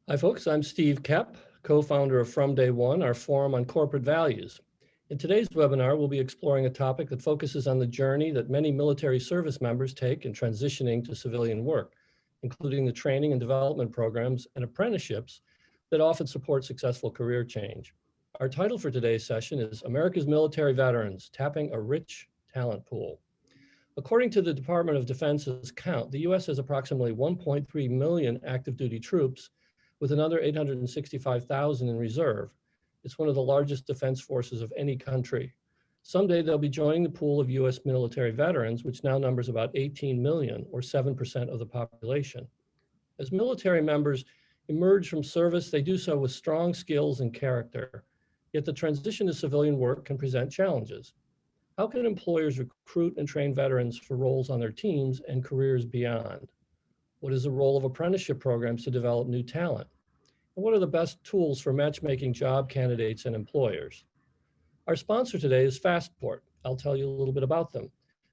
Hi, folks. I'm Steve Kepp, co-founder of From Day One, our forum on corporate values. In today's webinar, we'll be exploring a topic that focuses on the journey that many military service members take in transitioning to civilian work, including the training and development programs and apprenticeships that often support successful career change. Our title for today's session is America's Military Veterans, Tapping a Rich Talent Pool. According to the Department of Defense's count, the U.S. has approximately 1.3 million active duty troops, with another 865,000 in reserve. It's one of the largest defense forces of any country. Someday they'll be joining the pool of US military veterans, which now numbers about 18 million, or 7% of the population. As military members emerge from service, they do so with strong skills and character. Yet the transition to civilian work can present challenges. How can employers recruit and train veterans for roles on their teams and careers beyond? What is the role of apprenticeship programs to develop new talent? And what are the best tools for matchmaking job candidates and employers? Our sponsor today is Fastport. I'll tell you a little bit about them.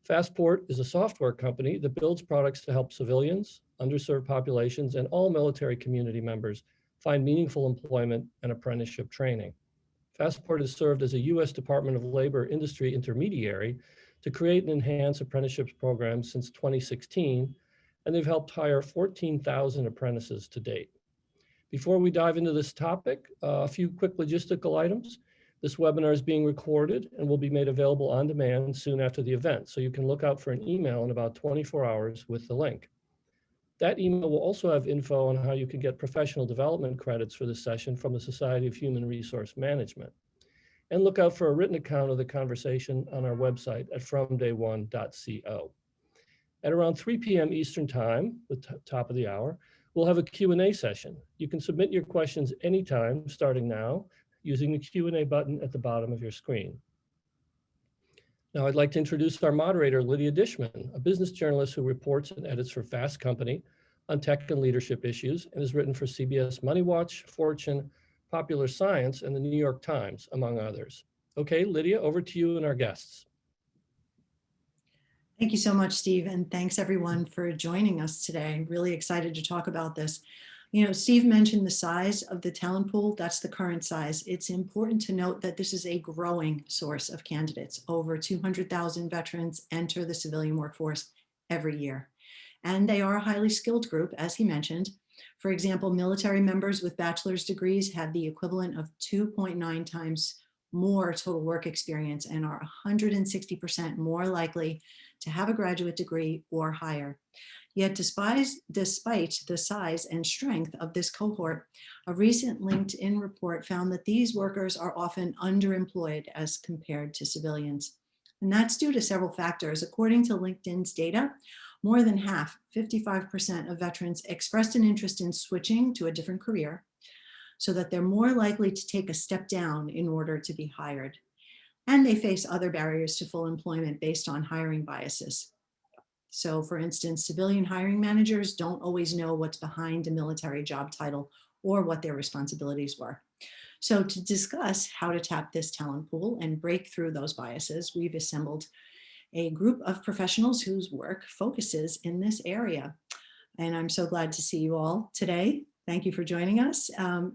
Fastport is a software company that builds products to help civilians, underserved populations, and all military community members find meaningful employment and apprenticeship training. Fastport has served as a U.S. Department of Labor industry intermediary to create and enhance apprenticeships programs since 2016, and they've helped hire 14,000 apprentices to date. Before we dive into this topic, a few quick logistical items. This webinar is being recorded and will be made available on demand soon after the event, so you can look out for an email in about 24 hours with the link. That email will also have info on how you can get professional development credits for this session from the Society of Human Resource Management. And look out for a written account of the conversation on our website at fromdayone.co. At around 3 p.m. Eastern Time, the top of the hour, we'll have a Q&A session. You can submit your questions anytime, starting now, using the Q&A button at the bottom of your screen. Now I'd like to introduce our moderator, Lydia Dishman, a business journalist who reports and edits for Fast Company on tech and leadership issues and has written for CBS Money Watch, Fortune, Popular Science, and the New York Times, among others. Okay, Lydia, over to you and our guests. Thank you so much, Steve, and thanks everyone for joining us today. Really excited to talk about this. You know, Steve mentioned the size of the talent pool. That's the current size. It's important to note that this is a growing source of candidates. Over 200,000 veterans enter the civilian workforce every year, and they are a highly skilled group, as he mentioned. For example, military members with bachelor's degrees have the equivalent of 2.9 times more total work experience and are 160% more likely to have a graduate degree or higher. Yet despite the size and strength of this cohort, a recent LinkedIn report found that these workers are often underemployed as compared to civilians. And that's due to several factors. According to LinkedIn's data, more than half, 55% of veterans expressed an interest in switching to a different career, so that they're more likely to take a step down in order to be hired. And they face other barriers to full employment based on hiring biases. So for instance, civilian hiring managers don't always know what's behind a military job title or what their responsibilities were. So to discuss how to tap this talent pool and break through those biases, we've assembled a group of professionals whose work focuses in this area. And I'm so glad to see you all today. Thank you for joining us.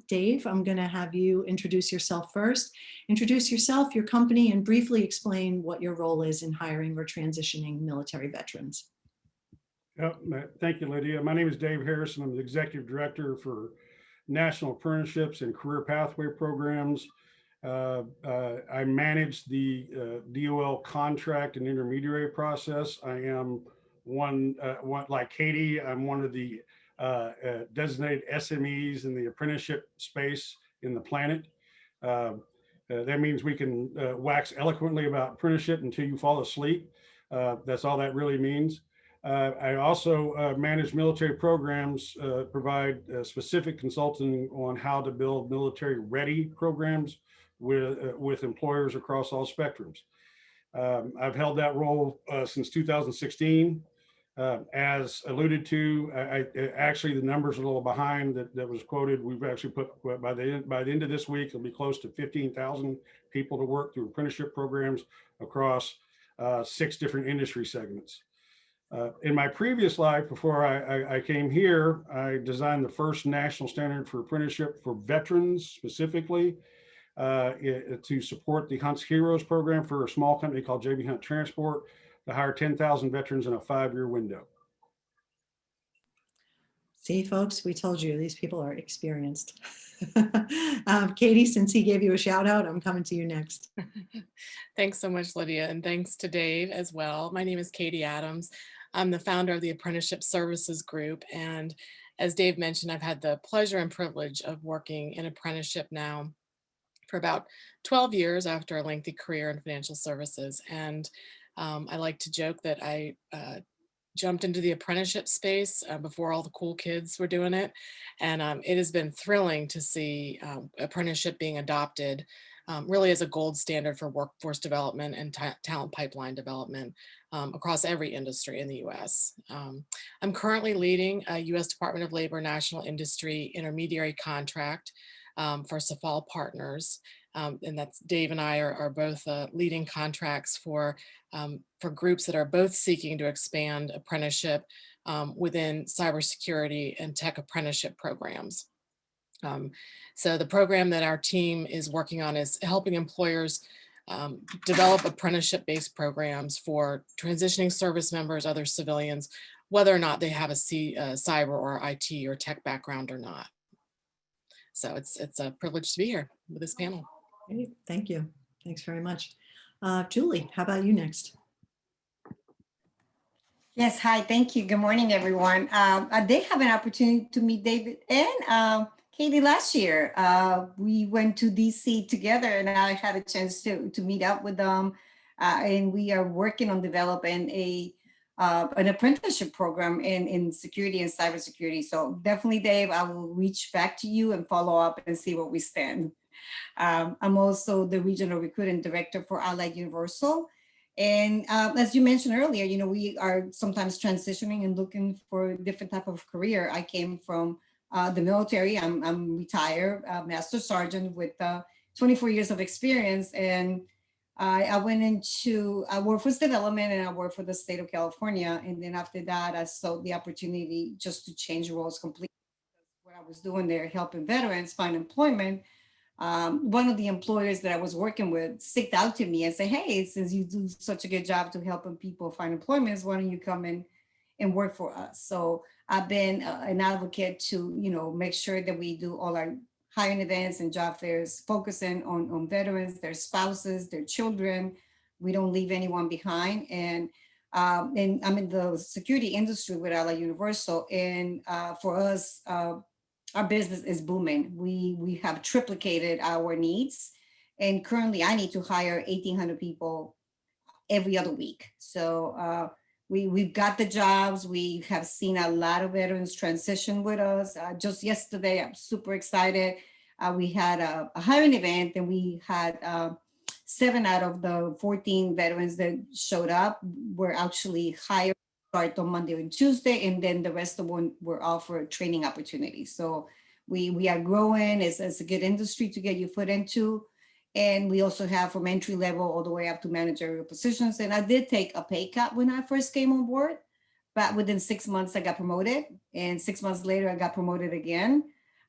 Dave, I'm going to have you introduce yourself first. Introduce yourself, your company, and briefly explain what your role is in hiring or transitioning military veterans. Yep. Thank you, Lydia. My name is Dave Harrison. I'm the Executive Director for National Apprenticeships and Career Pathway Programs. I manage the DOL contract and intermediary process. I am like Katie, I'm one of the designated SMEs in the apprenticeship space in the planet. That means we can wax eloquently about apprenticeship until you fall asleep. That's all that really means. I also manage military programs, provide specific consulting on how to build military ready programs with employers across all spectrums. I've held that role since 2016. As alluded to, actually the numbers are a little behind that was quoted. We've actually put by the end of this week, it'll be close to 15,000 people to work through apprenticeship programs across 6 different industry segments. In my previous life, before I came here, I designed the first national standard for apprenticeship for veterans specifically to support the Hunt's Heroes program for a small company called JB Hunt Transport to hire 10,000 veterans in a 5-year window. See, folks, we told you these people are experienced. Katie, since he gave you a shout out, I'm coming to you next. Thanks so much, Lydia, and thanks to Dave as well. My name is Katie Adams. I'm the founder of the Apprenticeship Services Group, and as Dave mentioned, I've had the pleasure and privilege of working in apprenticeship now for about 12 years after a lengthy career in financial services. And I like to joke that I jumped into the apprenticeship space before all the cool kids were doing it. And it has been thrilling to see apprenticeship being adopted really as a gold standard for workforce development and talent pipeline development across every industry in the US. I'm currently leading a US Department of Labor National Industry Intermediary Contract for Safal Partners. And that's Dave and I are both leading contracts for groups that are both seeking to expand apprenticeship within cybersecurity and tech apprenticeship programs. So the program that our team is working on is helping employers develop apprenticeship-based programs for transitioning service members, other civilians, whether or not they have a cyber or IT or tech background or not. So it's a privilege to be here with this panel. Great. Thank you. Thanks very much. Julie, how about you next? Yes, hi, thank you. Good morning, everyone. I did have an opportunity to meet David and Katie last year. We went to DC together and I had a chance to meet up with them. And we are working on developing an apprenticeship program in security and cybersecurity. So definitely, Dave, I will reach back to you and follow up and see where we stand. I'm also the regional recruiting director for Allied Universal. And as you mentioned earlier, you know, we are sometimes transitioning and looking for a different type of career. I came from the military. I'm retired, Master Sergeant with 24 years of experience. And I went into workforce development and I worked for the state of California. And then after that, I saw the opportunity just to change roles completely. What I was doing there, helping veterans find employment. One of the employers that I was working with sticked out to me and said, hey, since you do such a good job to helping people find employment, why don't you come in and work for us? So I've been an advocate to, you know, make sure that we do all our hiring events and job fairs, focusing on veterans, their spouses, their children. We don't leave anyone behind. And I'm in the security industry with Allied Universal. And for us, our business is booming. We have triplicated our needs. And currently I need to hire 1,800 people every other week. So we've got the jobs. We have seen a lot of veterans transition with us. Just yesterday, I'm super excited. We had a hiring event and we had 7 out of the 14 veterans that showed up were actually hired. Start on Monday and Tuesday, and then the rest of them were offered training opportunities. So we are growing. It's a good industry to get your foot into. And we also have from entry level all the way up to managerial positions. And I did take a pay cut when I first came on board, but within 6 months I got promoted, and 6 months later I got promoted again.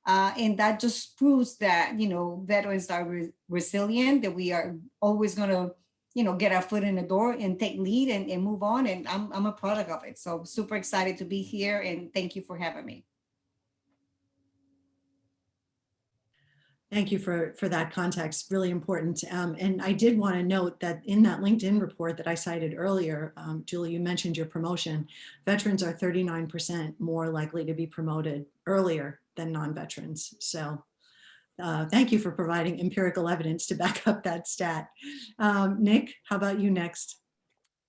And that just proves that, you know, veterans are resilient, that we are always going to, you know, get our foot in the door and take lead and move on. And I'm a product of it. So super excited to be here and thank you for having me. Thank you for that context, really important. And I did want to note that in that LinkedIn report that I cited earlier, Julie, you mentioned your promotion. Veterans are 39% more likely to be promoted earlier than non-veterans. So thank you for providing empirical evidence to back up that stat. Nick, how about you next?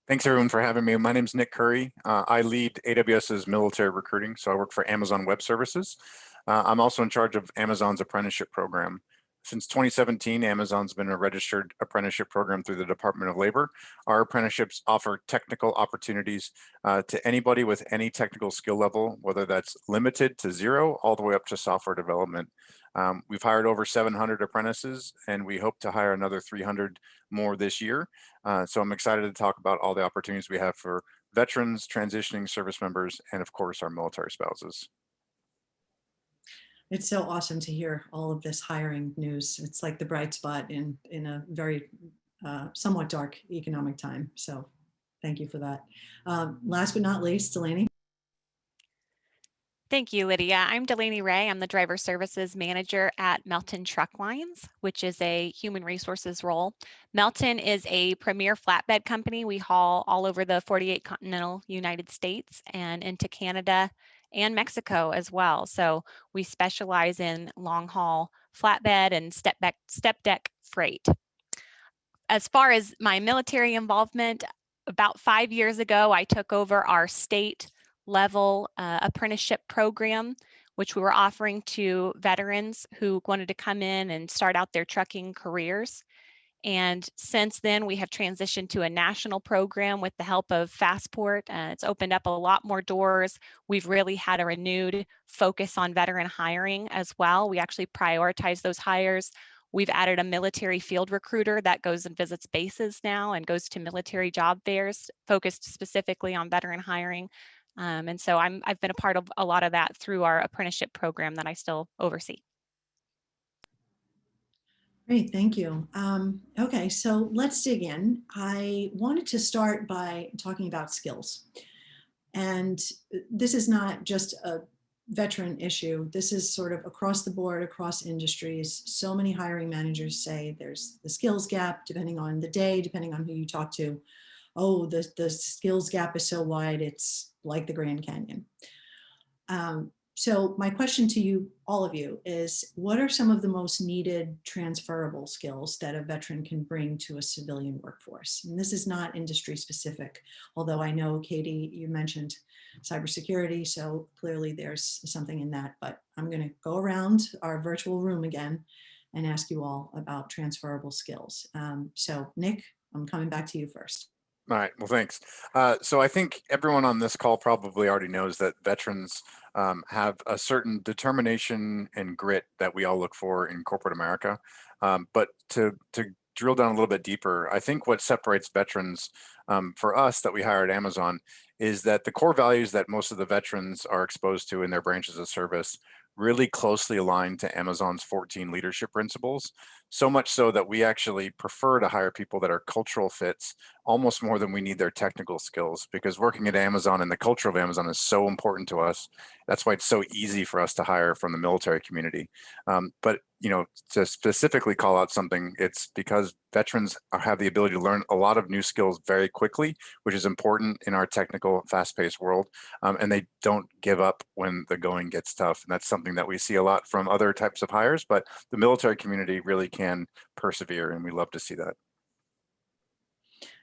Thanks everyone for having me. My name is Nick Curry. I lead AWS's military recruiting, so I work for Amazon Web Services. I'm also in charge of Amazon's apprenticeship program. Since 2017, Amazon's been a registered apprenticeship program through the Department of Labor. Our apprenticeships offer technical opportunities to anybody with any technical skill level, whether that's limited to 0 all the way up to software development. We've hired over 700 apprentices and we hope to hire another 300 more this year. So I'm excited to talk about all the opportunities we have for veterans, transitioning service members, and of course, our military spouses. It's so awesome to hear all of this hiring news. It's like the bright spot in a very somewhat dark economic time. So thank you for that. Last but not least, Delaney. Thank you, Lydia. I'm Delaney Rea. I'm the Driver Services Manager at Melton Truck Lines, which is a human resources role. Melton is a premier flatbed company. We haul all over the 48 continental United States and into Canada and Mexico as well. So we specialize in long haul flatbed and step deck freight. As far as my military involvement, about 5 years ago, I took over our state level apprenticeship program, which we were offering to veterans who wanted to come in and start out their trucking careers. And since then, we have transitioned to a national program with the help of Fastport. It's opened up a lot more doors. We've really had a renewed focus on veteran hiring as well. We actually prioritize those hires. We've added a military field recruiter that goes and visits bases now and goes to military job fairs focused specifically on veteran hiring. And so I've been a part of a lot of that through our apprenticeship program that I still oversee. Great, thank you. Okay, so let's dig in. I wanted to start by talking about skills. And this is not just a veteran issue. This is sort of across the board, across industries. So many hiring managers say there's the skills gap, depending on the day, depending on who you talk to. Oh, the skills gap is so wide, it's like the Grand Canyon. So my question to you, all of you, is what are some of the most needed transferable skills that a veteran can bring to a civilian workforce? And this is not industry specific, although I know, Katie, you mentioned cybersecurity, so clearly there's something in that, but I'm going to go around our virtual room again and ask you all about transferable skills. So Nick, I'm coming back to you first. All right, well, thanks. So I think everyone on this call probably already knows that veterans have a certain determination and grit that we all look for in corporate America. But to drill down a little bit deeper, I think what separates veterans for us that we hire at Amazon is that the core values that most of the veterans are exposed to in their branches of service really closely aligned to Amazon's 14 leadership principles, so much so that we actually prefer to hire people that are cultural fits almost more than we need their technical skills, because working at Amazon and the culture of Amazon is so important to us. That's why it's so easy for us to hire from the military community. But to specifically call out something, it's because veterans have the ability to learn a lot of new skills very quickly, which is important in our technical, fast-paced world. And they don't give up when the going gets tough. And that's something that we see a lot from other types of hires, but the military community really can persevere, and we love to see that.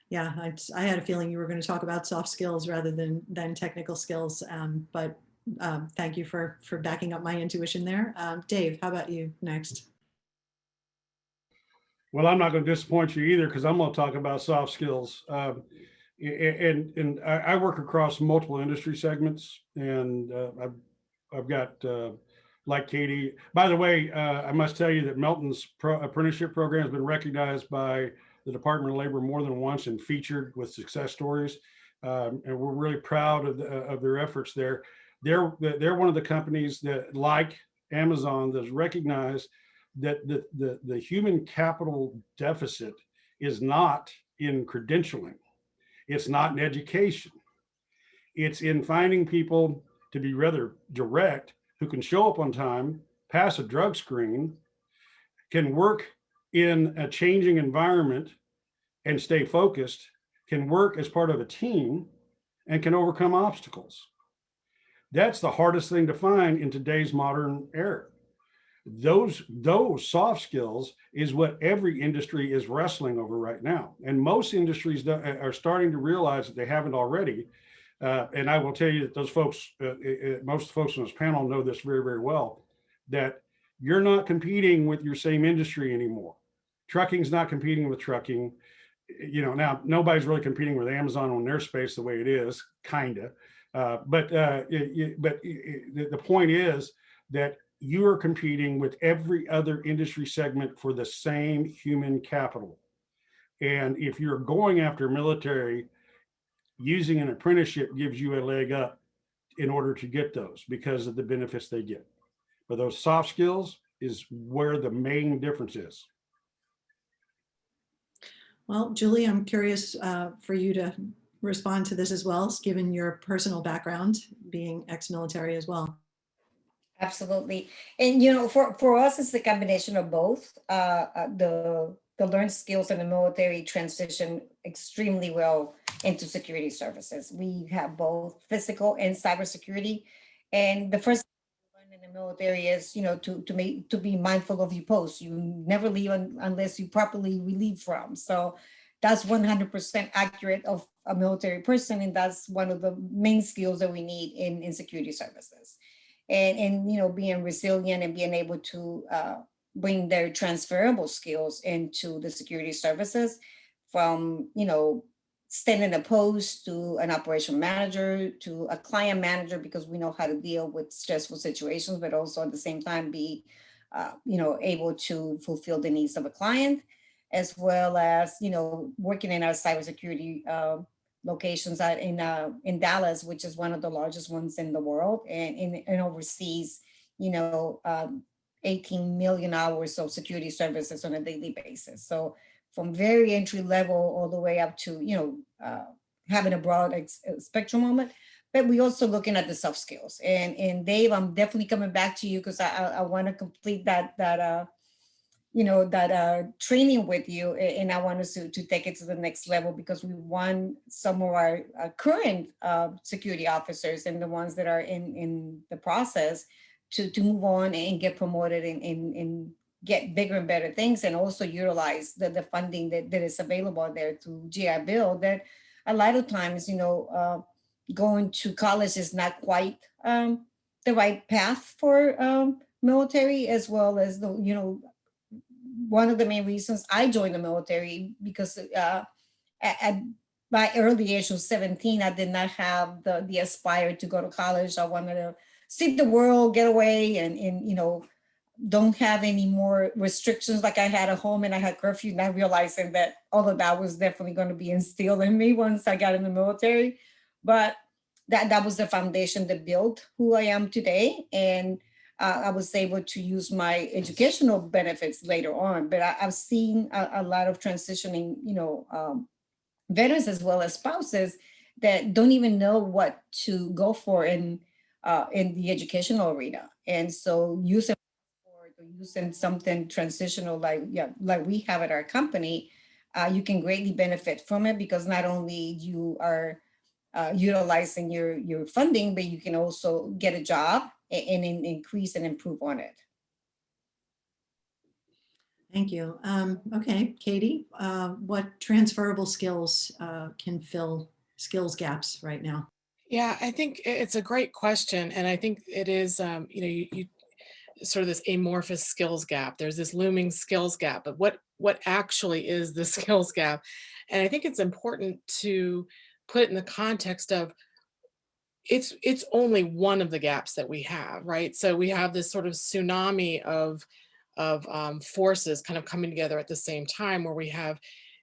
Yeah, I had a feeling you were going to talk about soft skills rather than technical skills, but thank you for backing up my intuition there. Dave, how about you next? Well, I'm not going to disappoint you either, because I'm going to talk about soft skills. And I work across multiple industry segments, and I've got, like Katie, by the way, I must tell you that Melton's apprenticeship program has been recognized by the Department of Labor more than once and featured with success stories. And we're really proud of their efforts there. They're one of the companies that, like Amazon, that's recognized that the human capital deficit is not in credentialing. It's not in education. It's in finding people, to be rather direct, who can show up on time, pass a drug screen, can work in a changing environment and stay focused, can work as part of a team, and can overcome obstacles. That's the hardest thing to find in today's modern era. Those soft skills is what every industry is wrestling over right now. And most industries are starting to realize that they haven't already. And I will tell you that those folks, most folks on this panel know this very, very well, that you're not competing with your same industry anymore. Trucking's not competing with trucking. Now nobody's really competing with Amazon on their space the way it is, kinda. But the point is that you are competing with every other industry segment for the same human capital. And if you're going after military, using an apprenticeship gives you a leg up in order to get those because of the benefits they get. But those soft skills is where the main difference is. Well, Julie, I'm curious for you to respond to this as well, given your personal background, being ex-military as well. Absolutely. And, you know, for us, it's the combination of both. The learned skills in the military transition extremely well into security services. We have both physical and cybersecurity. And the first thing you learn in the military is, you know, to be mindful of your post. You never leave unless you properly relieve from. So that's 100% accurate of a military person. And that's one of the main skills that we need in security services. And you know, being resilient and being able to bring their transferable skills into the security services, from, you know, standing a post to an operation manager to a client manager, because we know how to deal with stressful situations, but also at the same time be, you know, able to fulfill the needs of a client, as well as, you know, working in our cybersecurity locations out in Dallas, which is one of the largest ones in the world, and oversees, you know, 18 million hours of security services on a daily basis. So from very entry level all the way up to, you know, having a broad spectrum moment. But we also looking at the soft skills. And Dave, I'm definitely coming back to you because I want to complete that you know, that training with you, and I want us to take it to the next level, because we want some of our current security officers and the ones that are in the process to move on and get promoted and get bigger and better things, and also utilize the funding that is available there through GI Bill. That a lot of times, you know, going to college is not quite the right path for military, as well as the, you know, one of the main reasons I joined the military, because at my early age of 17, I did not have the aspire to go to college. I wanted to see the world, get away, and you know, don't have any more restrictions like I had at home, and I had curfew, not realizing that all of that was definitely going to be instilled in me once I got in the military. But that was the foundation that built who I am today. And I was able to use my educational benefits later on. But I've seen a lot of transitioning, you know, veterans as well as spouses that don't even know what to go for in the educational arena. And so using something transitional like we have at our company, you can greatly benefit from it, because not only you are utilizing your funding, but you can also get a job and increase and improve on it. Thank you. Okay, Katie, what transferable skills can fill skills gaps right now? Yeah, I think it's a great question. And I think it is, you know, you sort of this amorphous skills gap. There's this looming skills gap, but what actually is the skills gap? And I think it's important to put it in the context of it's only one of the gaps that we have, right? So we have this sort of tsunami of forces kind of coming together at the same time, where we have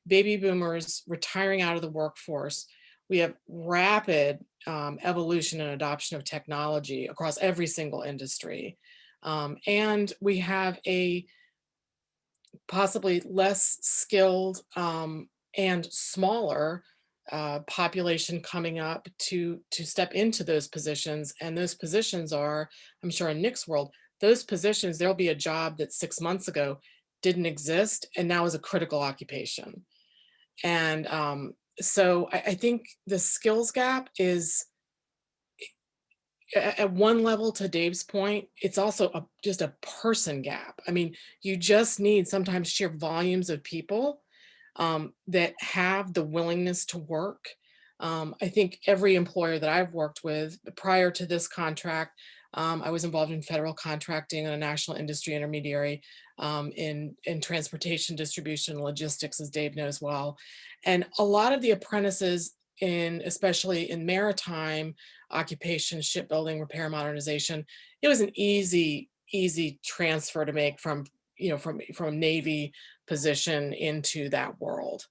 baby boomers retiring out of the workforce. We have rapid evolution and adoption of technology across every single industry. And we have a possibly less skilled and smaller population coming up to step into those positions. And those positions are, I'm sure in Nick's world, those positions, there'll be a job that 6 months ago didn't exist and now is a critical occupation. And so I think the skills gap is, at one level, to Dave's point, it's also just a person gap. I mean, you just need sometimes sheer volumes of people that have the willingness to work. I think every employer that I've worked with prior to this contract, I was involved in federal contracting and a national industry intermediary in transportation, distribution, logistics, as Dave knows well. And a lot of the apprentices especially in maritime occupation, shipbuilding, repair, modernization, it was an easy transfer to make from, you know, from a Navy position into that world.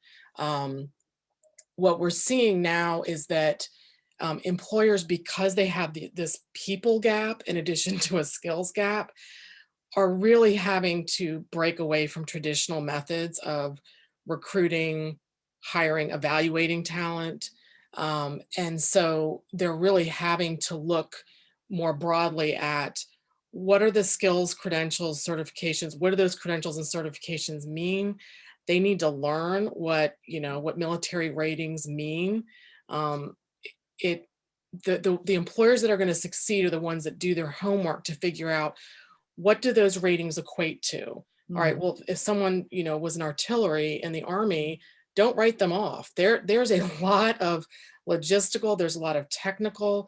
what we're seeing now is that employers, because they have this people gap in addition to a skills gap, are really having to break away from traditional methods of recruiting, hiring, evaluating talent. And so they're really having to look more broadly at what are the skills, credentials, certifications, what do those credentials and certifications mean? They need to learn what military ratings mean. The employers that are going to succeed are the ones that do their homework to figure out, what do those ratings equate to? All right, well, if someone, was an artillery in the Army, don't write them off. There's a lot of logistical, there's a lot of technical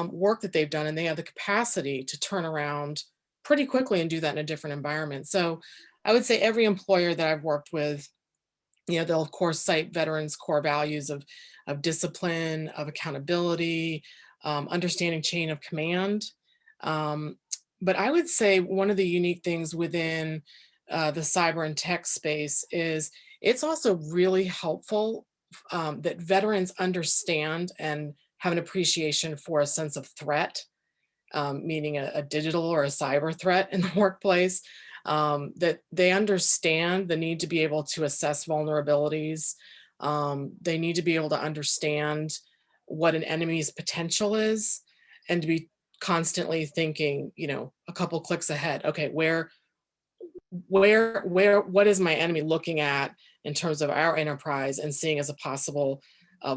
work that they've done, and they have the capacity to turn around pretty quickly and do that in a different environment. So I would say every employer that I've worked with, they'll of course cite veterans' core values of discipline, of accountability, understanding chain of command. But I would say one of the unique things within the cyber and tech space is it's also really helpful that veterans understand and have an appreciation for a sense of threat, meaning a digital or a cyber threat in the workplace, that they understand the need to be able to assess vulnerabilities. They need to be able to understand what an enemy's potential is, and to be constantly thinking, a couple clicks ahead. Okay, what is my enemy looking at in terms of our enterprise and seeing as a possible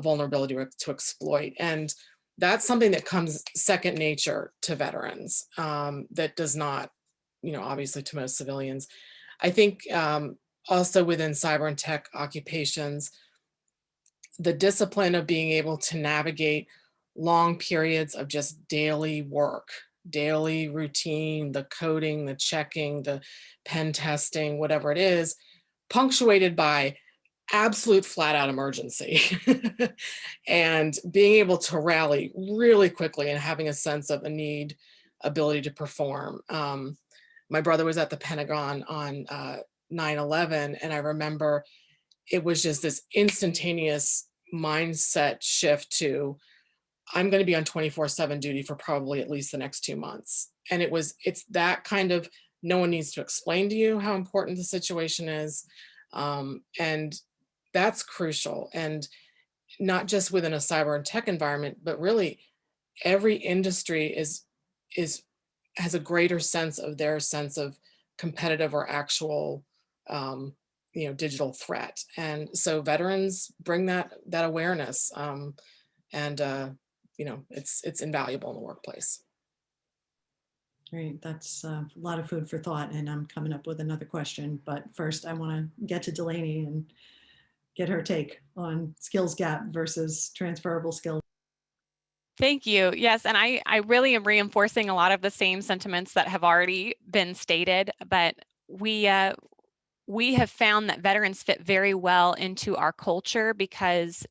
vulnerability to exploit? And that's something that comes second nature to veterans, that does not, obviously to most civilians. I think also within cyber and tech occupations, the discipline of being able to navigate long periods of just daily work, daily routine, the coding, the checking, the pen testing, whatever it is, punctuated by absolute flat out emergency and being able to rally really quickly and having a sense of a need, ability to perform. My brother was at the Pentagon on 9/11, and I remember it was just this instantaneous mindset shift to, I'm going to be on 24/7 duty for probably at least the next 2 months. And it's that kind of, no one needs to explain to you how important the situation is. And that's crucial. And not just within a cyber and tech environment, but really every industry has a greater sense of their sense of competitive or actual, digital threat. And so veterans bring that awareness. It's invaluable in the workplace. Great, that's a lot of food for thought, and I'm coming up with another question. But first, I want to get to Delaney and get her take on skills gap versus transferable skills. Thank you. Yes, and I really am reinforcing a lot of the same sentiments that have already been stated, but we have found that veterans fit very well into our culture because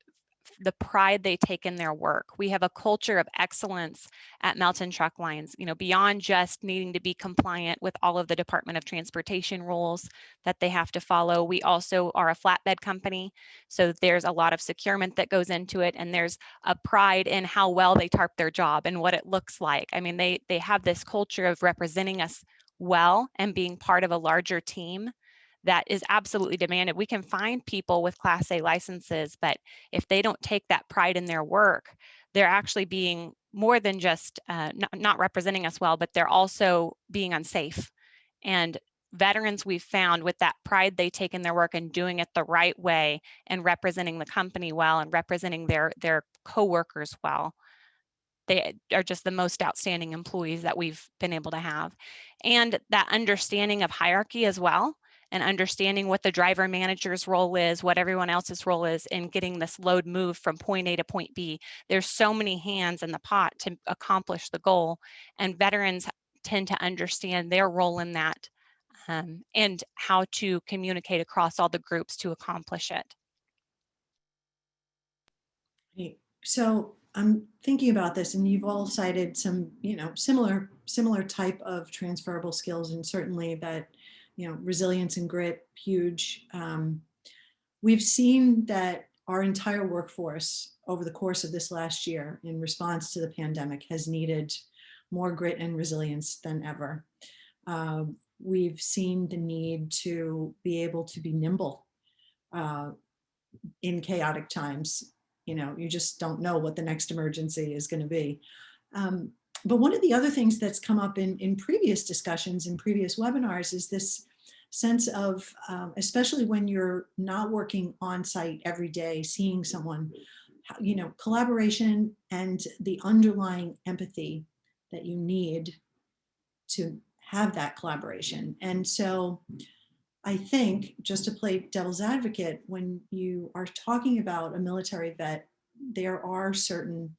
the pride they take in their work. We have a culture of excellence at Melton Truck Lines, beyond just needing to be compliant with all of the Department of Transportation rules that they have to follow. We also are a flatbed company, so there's a lot of securement that goes into it, and there's a pride in how well they tarp their job and what it looks like. I mean, they have this culture of representing us well and being part of a larger team that is absolutely demanded. We can find people with Class A licenses, but if they don't take that pride in their work, they're actually being more than just not representing us well, but they're also being unsafe. And veterans, we've found, with that pride they take in their work and doing it the right way and representing the company well and representing their coworkers well, they are just the most outstanding employees that we've been able to have. And that understanding of hierarchy as well, and understanding what the driver manager's role is, what everyone else's role is in getting this load moved from point A to point B. There's so many hands in the pot to accomplish the goal, and veterans tend to understand their role in that, and how to communicate across all the groups to accomplish it. So I'm thinking about this, and you've all cited some, similar type of transferable skills, and certainly that, resilience and grit, huge. We've seen that our entire workforce over the course of this last year in response to the pandemic has needed more grit and resilience than ever. We've seen the need to be able to be nimble in chaotic times. You know, you just don't know what the next emergency is going to be. But one of the other things that's come up in previous discussions, in previous webinars, is this sense of, especially when you're not working on site every day, seeing someone, you know, collaboration and the underlying empathy that you need to have that collaboration. And so I think, just to play devil's advocate, when you are talking about a military vet, there are certain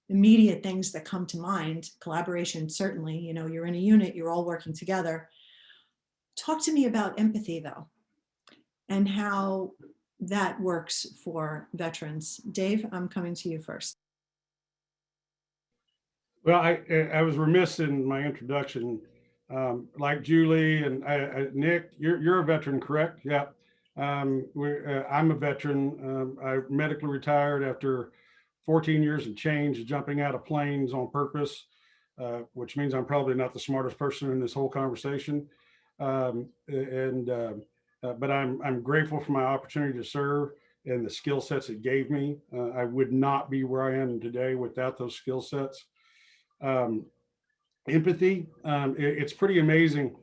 immediate things that come to mind. Collaboration, certainly, you know, you're in a unit, you're all working together. Talk to me about empathy, though, and how that works for veterans. Dave, I'm coming to you first. Well, I was remiss in my introduction. Like Julie and Nick, you're a veteran, correct? Yeah. I'm a veteran. I medically retired after 14 years and change, jumping out of planes on purpose, which means I'm probably not the smartest person in this whole conversation. But I'm grateful for my opportunity to serve and the skill sets it gave me. I would not be where I am today without those skill sets. Empathy, it's pretty amazing.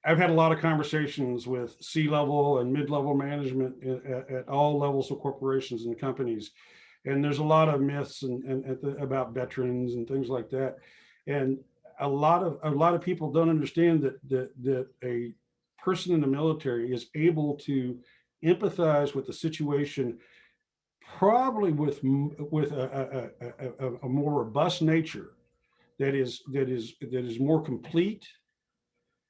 I've had a lot of conversations with C-level and mid-level management at all levels of corporations and companies. And there's a lot of myths about veterans and things like that. And a lot of people don't understand that a person in the military is able to empathize with the situation, probably with a more robust nature that is more complete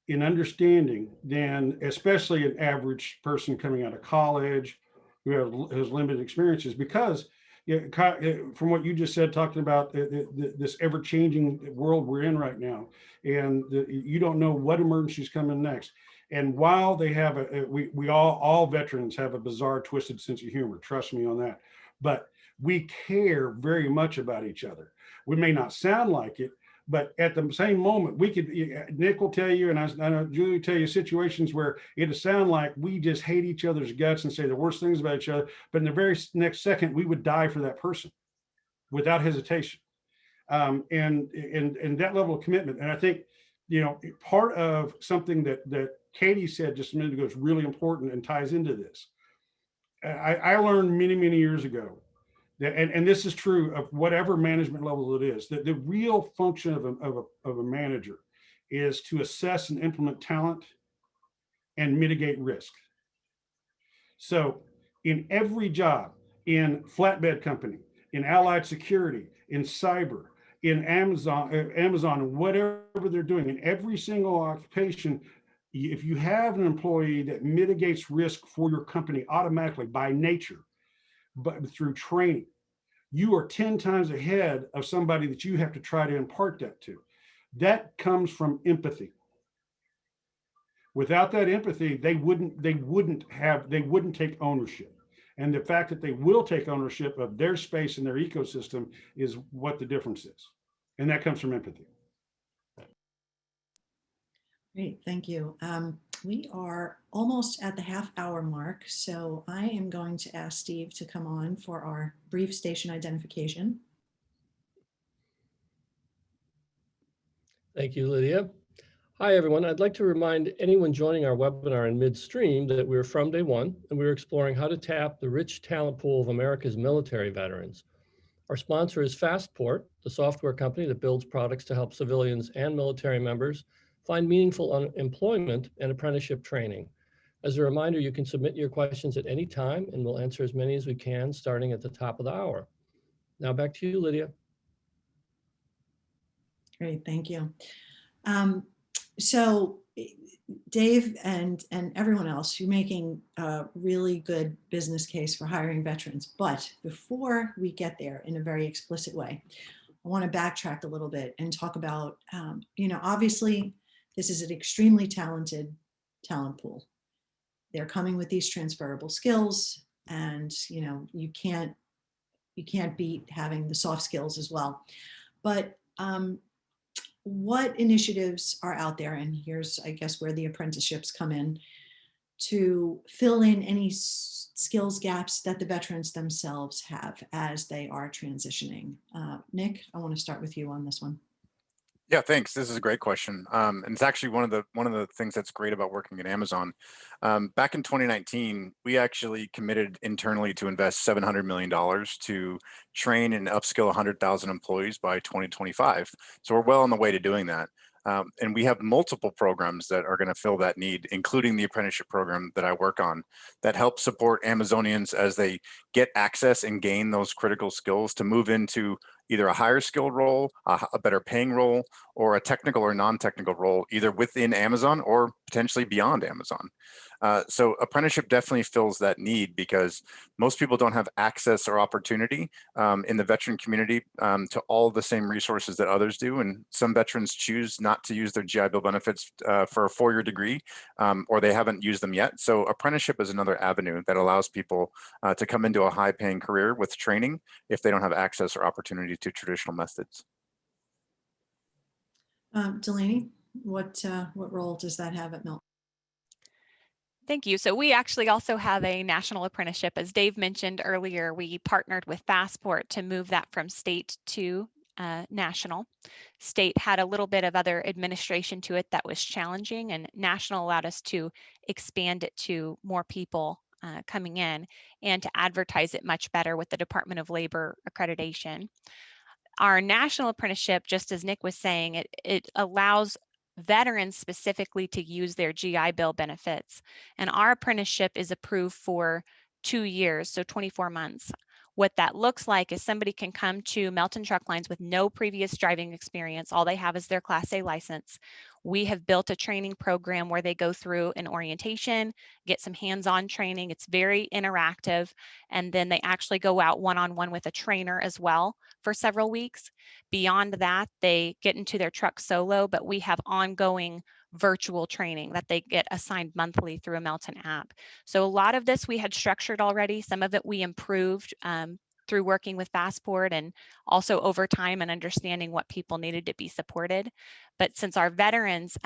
in understanding than especially an average person coming out of college who has limited experiences. Because from what you just said, talking about this ever-changing world we're in right now, and you don't know what emergencies coming next. And while they have we all veterans have a bizarre, twisted sense of humor, trust me on that, but we care very much about each other. We may not sound like it, but at the same moment, we could, Nick will tell you, and I know Julie will tell you, situations where it'll sound like we just hate each other's guts and say the worst things about each other, but in the very next second, we would die for that person without hesitation. And that level of commitment. And I think, you know, part of something that Katie said just a minute ago is really important and ties into this. I learned many, many years ago, and this is true of whatever management level it is, that the real function of a manager is to assess and implement talent and mitigate risk. So in every job, in flatbed company, in allied security, in cyber, in Amazon, whatever they're doing, in every single occupation, if you have an employee that mitigates risk for your company automatically by nature, but through training, you are 10 times ahead of somebody that you have to try to impart that to. That comes from empathy. Without that empathy, they wouldn't take ownership. And the fact that they will take ownership of their space and their ecosystem is what the difference is. And that comes from empathy. Great, thank you. We are almost at the half-hour mark, so I am going to ask Steve to come on for our brief station identification. Thank you, Lydia. Hi, everyone. I'd like to remind anyone joining our webinar in midstream that we're from day one, and we're exploring how to tap the rich talent pool of America's military veterans. Our sponsor is Fastport, the software company that builds products to help civilians and military members find meaningful employment and apprenticeship training. As a reminder, you can submit your questions at any time, and we'll answer as many as we can starting at the top of the hour. Now back to you, Lydia. Great, thank you. So Dave and everyone else, you're making a really good business case for hiring veterans. But before we get there in a very explicit way, I want to backtrack a little bit and talk about, you know, obviously this is an extremely talented talent pool. They're coming with these transferable skills. And, you can't beat having the soft skills as well. But what initiatives are out there? And here's, I guess, where the apprenticeships come in to fill in any skills gaps that the veterans themselves have as they are transitioning. Nick, I want to start with you on this one. Yeah, thanks. This is a great question. And it's actually one of the things that's great about working at Amazon. Back in 2019, we actually committed internally to invest $700 million to train and upskill 100,000 employees by 2025. So we're well on the way to doing that. And we have multiple programs that are going to fill that need, including the apprenticeship program that I work on, that help support Amazonians as they get access and gain those critical skills to move into either a higher skilled role, a better paying role, or a technical or non-technical role, either within Amazon or potentially beyond Amazon. So apprenticeship definitely fills that need because most people don't have access or opportunity in the veteran community to all the same resources that others do. And some veterans choose not to use their GI Bill benefits for a 4-year degree, or they haven't used them yet. So apprenticeship is another avenue that allows people to come into a high paying career with training if they don't have access or opportunity to traditional methods. Delaney, what role does that have at Melton? Thank you. So we actually also have a national apprenticeship. As Dave mentioned earlier, we partnered with Fastport to move that from state to national. State had a little bit of other administration to it that was challenging, and national allowed us to expand it to more people coming in and to advertise it much better with the Department of Labor accreditation. Our national apprenticeship, just as Nick was saying, it allows veterans specifically to use their GI Bill benefits. And our apprenticeship is approved for 2 years, so 24 months. What that looks like is somebody can come to Melton Truck Lines with no previous driving experience. All they have is their Class A license. We have built a training program where they go through an orientation, get some hands-on training. It's very interactive. And then they actually go out one-on-one with a trainer as well for several weeks. Beyond that, they get into their truck solo, but we have ongoing virtual training that they get assigned monthly through a Melton app. So a lot of this we had structured already. Some of it we improved through working with Fastport and also over time and understanding what people needed to be supported. But since our veterans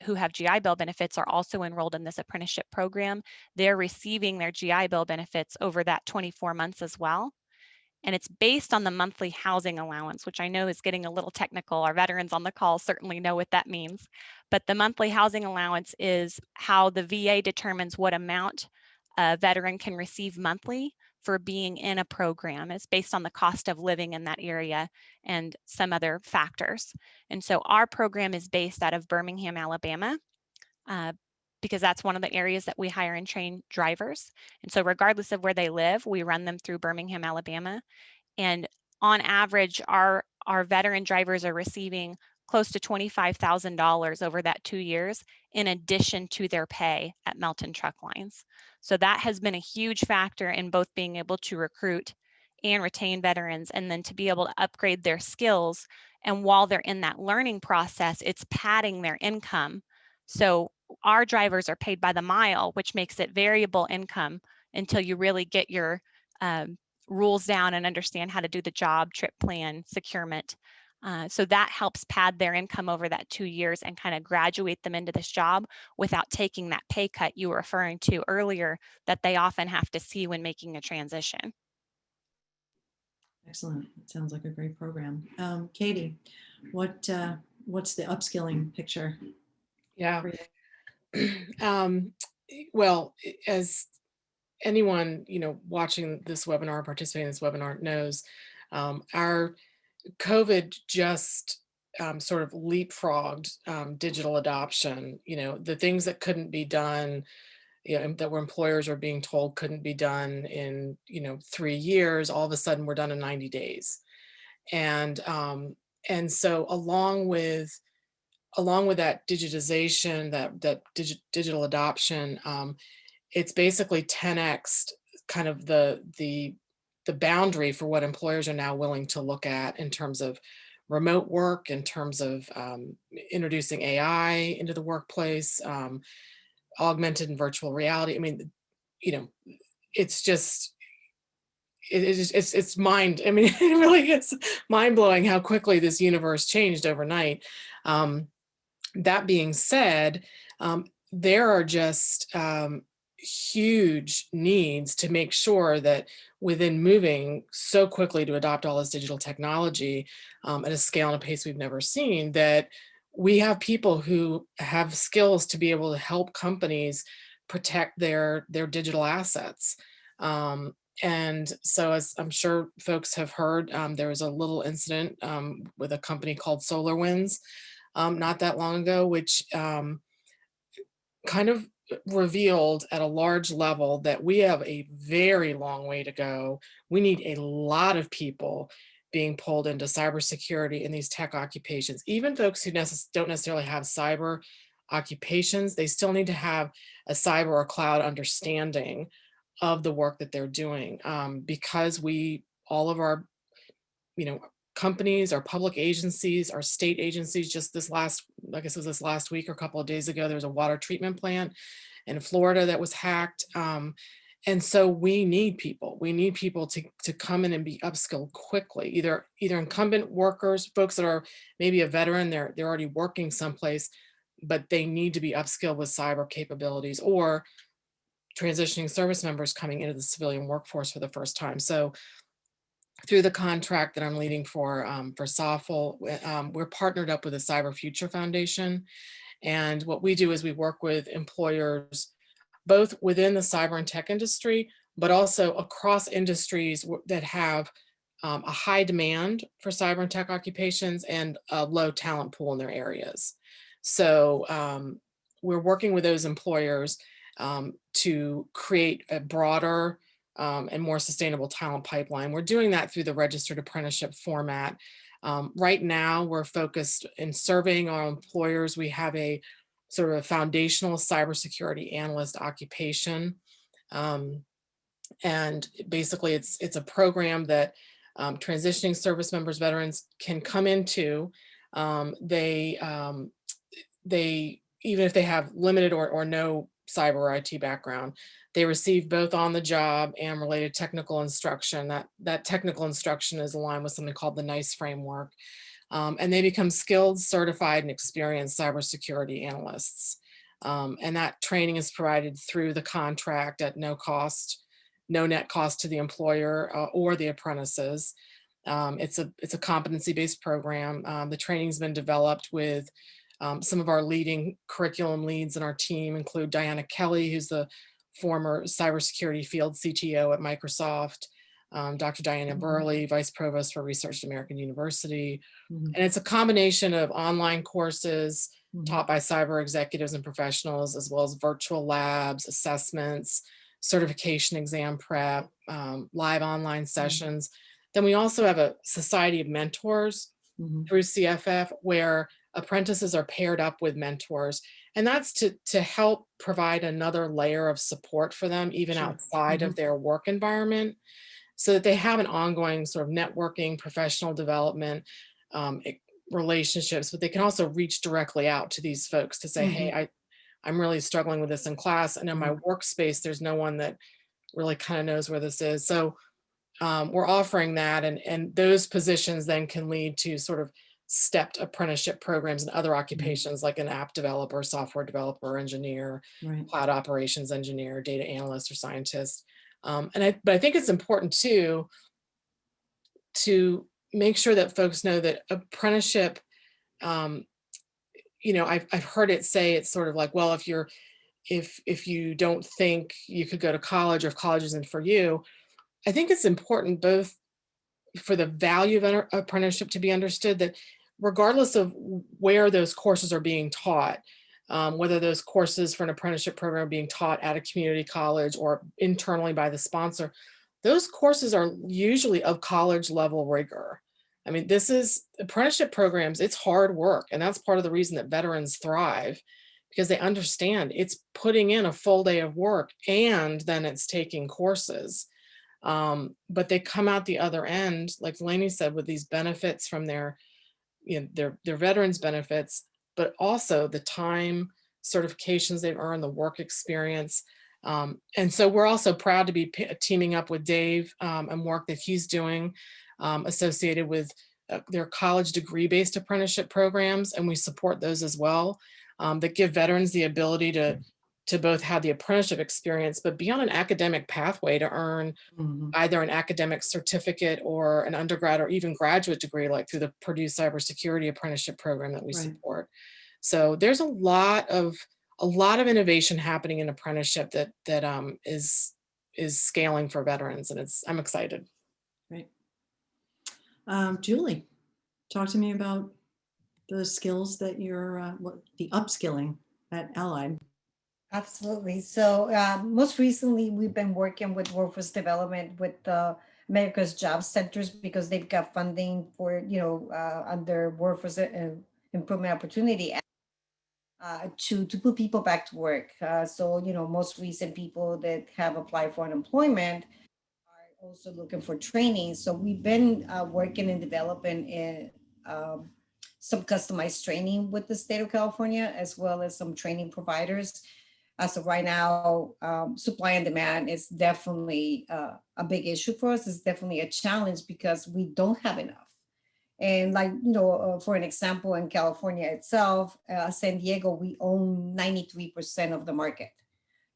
who have GI Bill benefits are also enrolled in this apprenticeship program, they're receiving their GI Bill benefits over that 24 months as well. And it's based on the monthly housing allowance, which I know is getting a little technical. Our veterans on the call certainly know what that means. But the monthly housing allowance is how the VA determines what amount a veteran can receive monthly for being in a program. It's based on the cost of living in that area and some other factors. And so our program is based out of Birmingham, Alabama, because that's one of the areas that we hire and train drivers. And so regardless of where they live, we run them through Birmingham, Alabama. And on average, our veteran drivers are receiving close to $25,000 over that 2 years, in addition to their pay at Melton Truck Lines. So that has been a huge factor in both being able to recruit and retain veterans, and then to be able to upgrade their skills. And while they're in that learning process, it's padding their income. So our drivers are paid by the mile, which makes it variable income until you really get your rules down and understand how to do the job, trip plan, securement. So that helps pad their income over that 2 years and kind of graduate them into this job without taking that pay cut you were referring to earlier that they often have to see when making a transition. Excellent. It sounds like a great program. Katie, what's the upskilling picture? Yeah. Well, as anyone, watching this webinar, participating in this webinar knows, our COVID just sort of leapfrogged digital adoption. The things that couldn't be done, that where employers are being told couldn't be done in 3 years, all of a sudden we're done in 90 days. And so along with that digitization, that digital adoption, it's basically 10x kind of the boundary for what employers are now willing to look at in terms of remote work, in terms of introducing AI into the workplace, augmented and virtual reality. I mean, it's just, it's mind, I mean, it really is mind blowing how quickly this universe changed overnight. That being said, there are just huge needs to make sure that within moving so quickly to adopt all this digital technology at a scale and a pace we've never seen, that we have people who have skills to be able to help companies protect their digital assets. And so, as I'm sure folks have heard, there was a little incident with a company called SolarWinds not that long ago, which kind of revealed at a large level that we have a very long way to go. We need a lot of people being pulled into cybersecurity in these tech occupations. Even folks who don't necessarily have cyber occupations, they still need to have a cyber or cloud understanding of the work that they're doing, because all of our, companies, our public agencies, our state agencies, just this last week or a couple of days ago, there was a water treatment plant in Florida that was hacked. And so we need people to come in and be upskilled quickly, either incumbent workers, folks that are maybe a veteran, they're already working someplace, but they need to be upskilled with cyber capabilities, or transitioning service members coming into the civilian workforce for the first time. So through the contract that I'm leading for SOFL, we're partnered up with the Cyber Future Foundation. And what we do is we work with employers, both within the cyber and tech industry, but also across industries that have a high demand for cyber and tech occupations and a low talent pool in their areas. So we're working with those employers to create a broader and more sustainable talent pipeline. We're doing that through the registered apprenticeship format. Right now, we're focused in surveying our employers. We have a sort of a foundational cybersecurity analyst occupation. And basically, it's a program that transitioning service members, veterans can come into. They even if they have limited or no cyber or IT background, they receive both on the job and related technical instruction. That technical instruction is aligned with something called the NICE framework. And they become skilled, certified, and experienced cybersecurity analysts. And that training is provided through the contract at no net cost to the employer or the apprentices. It's a competency-based program. The training's been developed with some of our leading curriculum leads in our team include Diana Kelly, who's the former cybersecurity field CTO at Microsoft, Dr. Diana Burley, Vice Provost for Research at American University. And it's a combination of online courses taught by cyber executives and professionals, as well as virtual labs, assessments, certification exam prep, live online sessions. Then we also have a society of mentors through CFF, where apprentices are paired up with mentors. And that's to help provide another layer of support for them, even outside of their work environment, so that they have an ongoing sort of networking, professional development, relationships, but they can also reach directly out to these folks to say, hey, I'm really struggling with this in class. And in my workspace, there's no one that really kind of knows where this is. So we're offering that, and those positions then can lead to sort of stepped apprenticeship programs and other occupations like an app developer, software developer, engineer, cloud operations engineer, data analyst, or scientist. But I think it's important too to make sure that folks know that apprenticeship, I've heard it say it's sort of like, well, if you don't think you could go to college, or if college isn't for you, I think it's important both for the value of apprenticeship to be understood, that regardless of where those courses are being taught, whether those courses for an apprenticeship program are being taught at a community college or internally by the sponsor, those courses are usually of college level rigor. I mean, this is apprenticeship programs, it's hard work. And that's part of the reason that veterans thrive, because they understand it's putting in a full day of work and then it's taking courses. But they come out the other end, like Delaney said, with these benefits from their veterans benefits, but also the time, certifications they've earned, the work experience. And so we're also proud to be teaming up with Dave and work that he's doing associated with their college degree-based apprenticeship programs, and we support those as well, that give veterans the ability to both have the apprenticeship experience, but be on an academic pathway to earn either an academic certificate or an undergrad or even graduate degree, like through the Purdue Cybersecurity Apprenticeship Program that we Right. support. So there's a lot of innovation happening in apprenticeship that is scaling for veterans, and I'm excited. Right. Julie, talk to me about the skills that you're, the upskilling at Allied. Absolutely. So most recently, we've been working with workforce development with the America's Job Centers because they've got funding for, under workforce improvement opportunity to put people back to work. So, most recent people that have applied for unemployment are also looking for training. So we've been working and developing some customized training with the state of California, as well as some training providers. So right now, supply and demand is definitely a big issue for us. It's definitely a challenge because we don't have enough. And like, for an example, in California itself, San Diego, we own 93% of the market.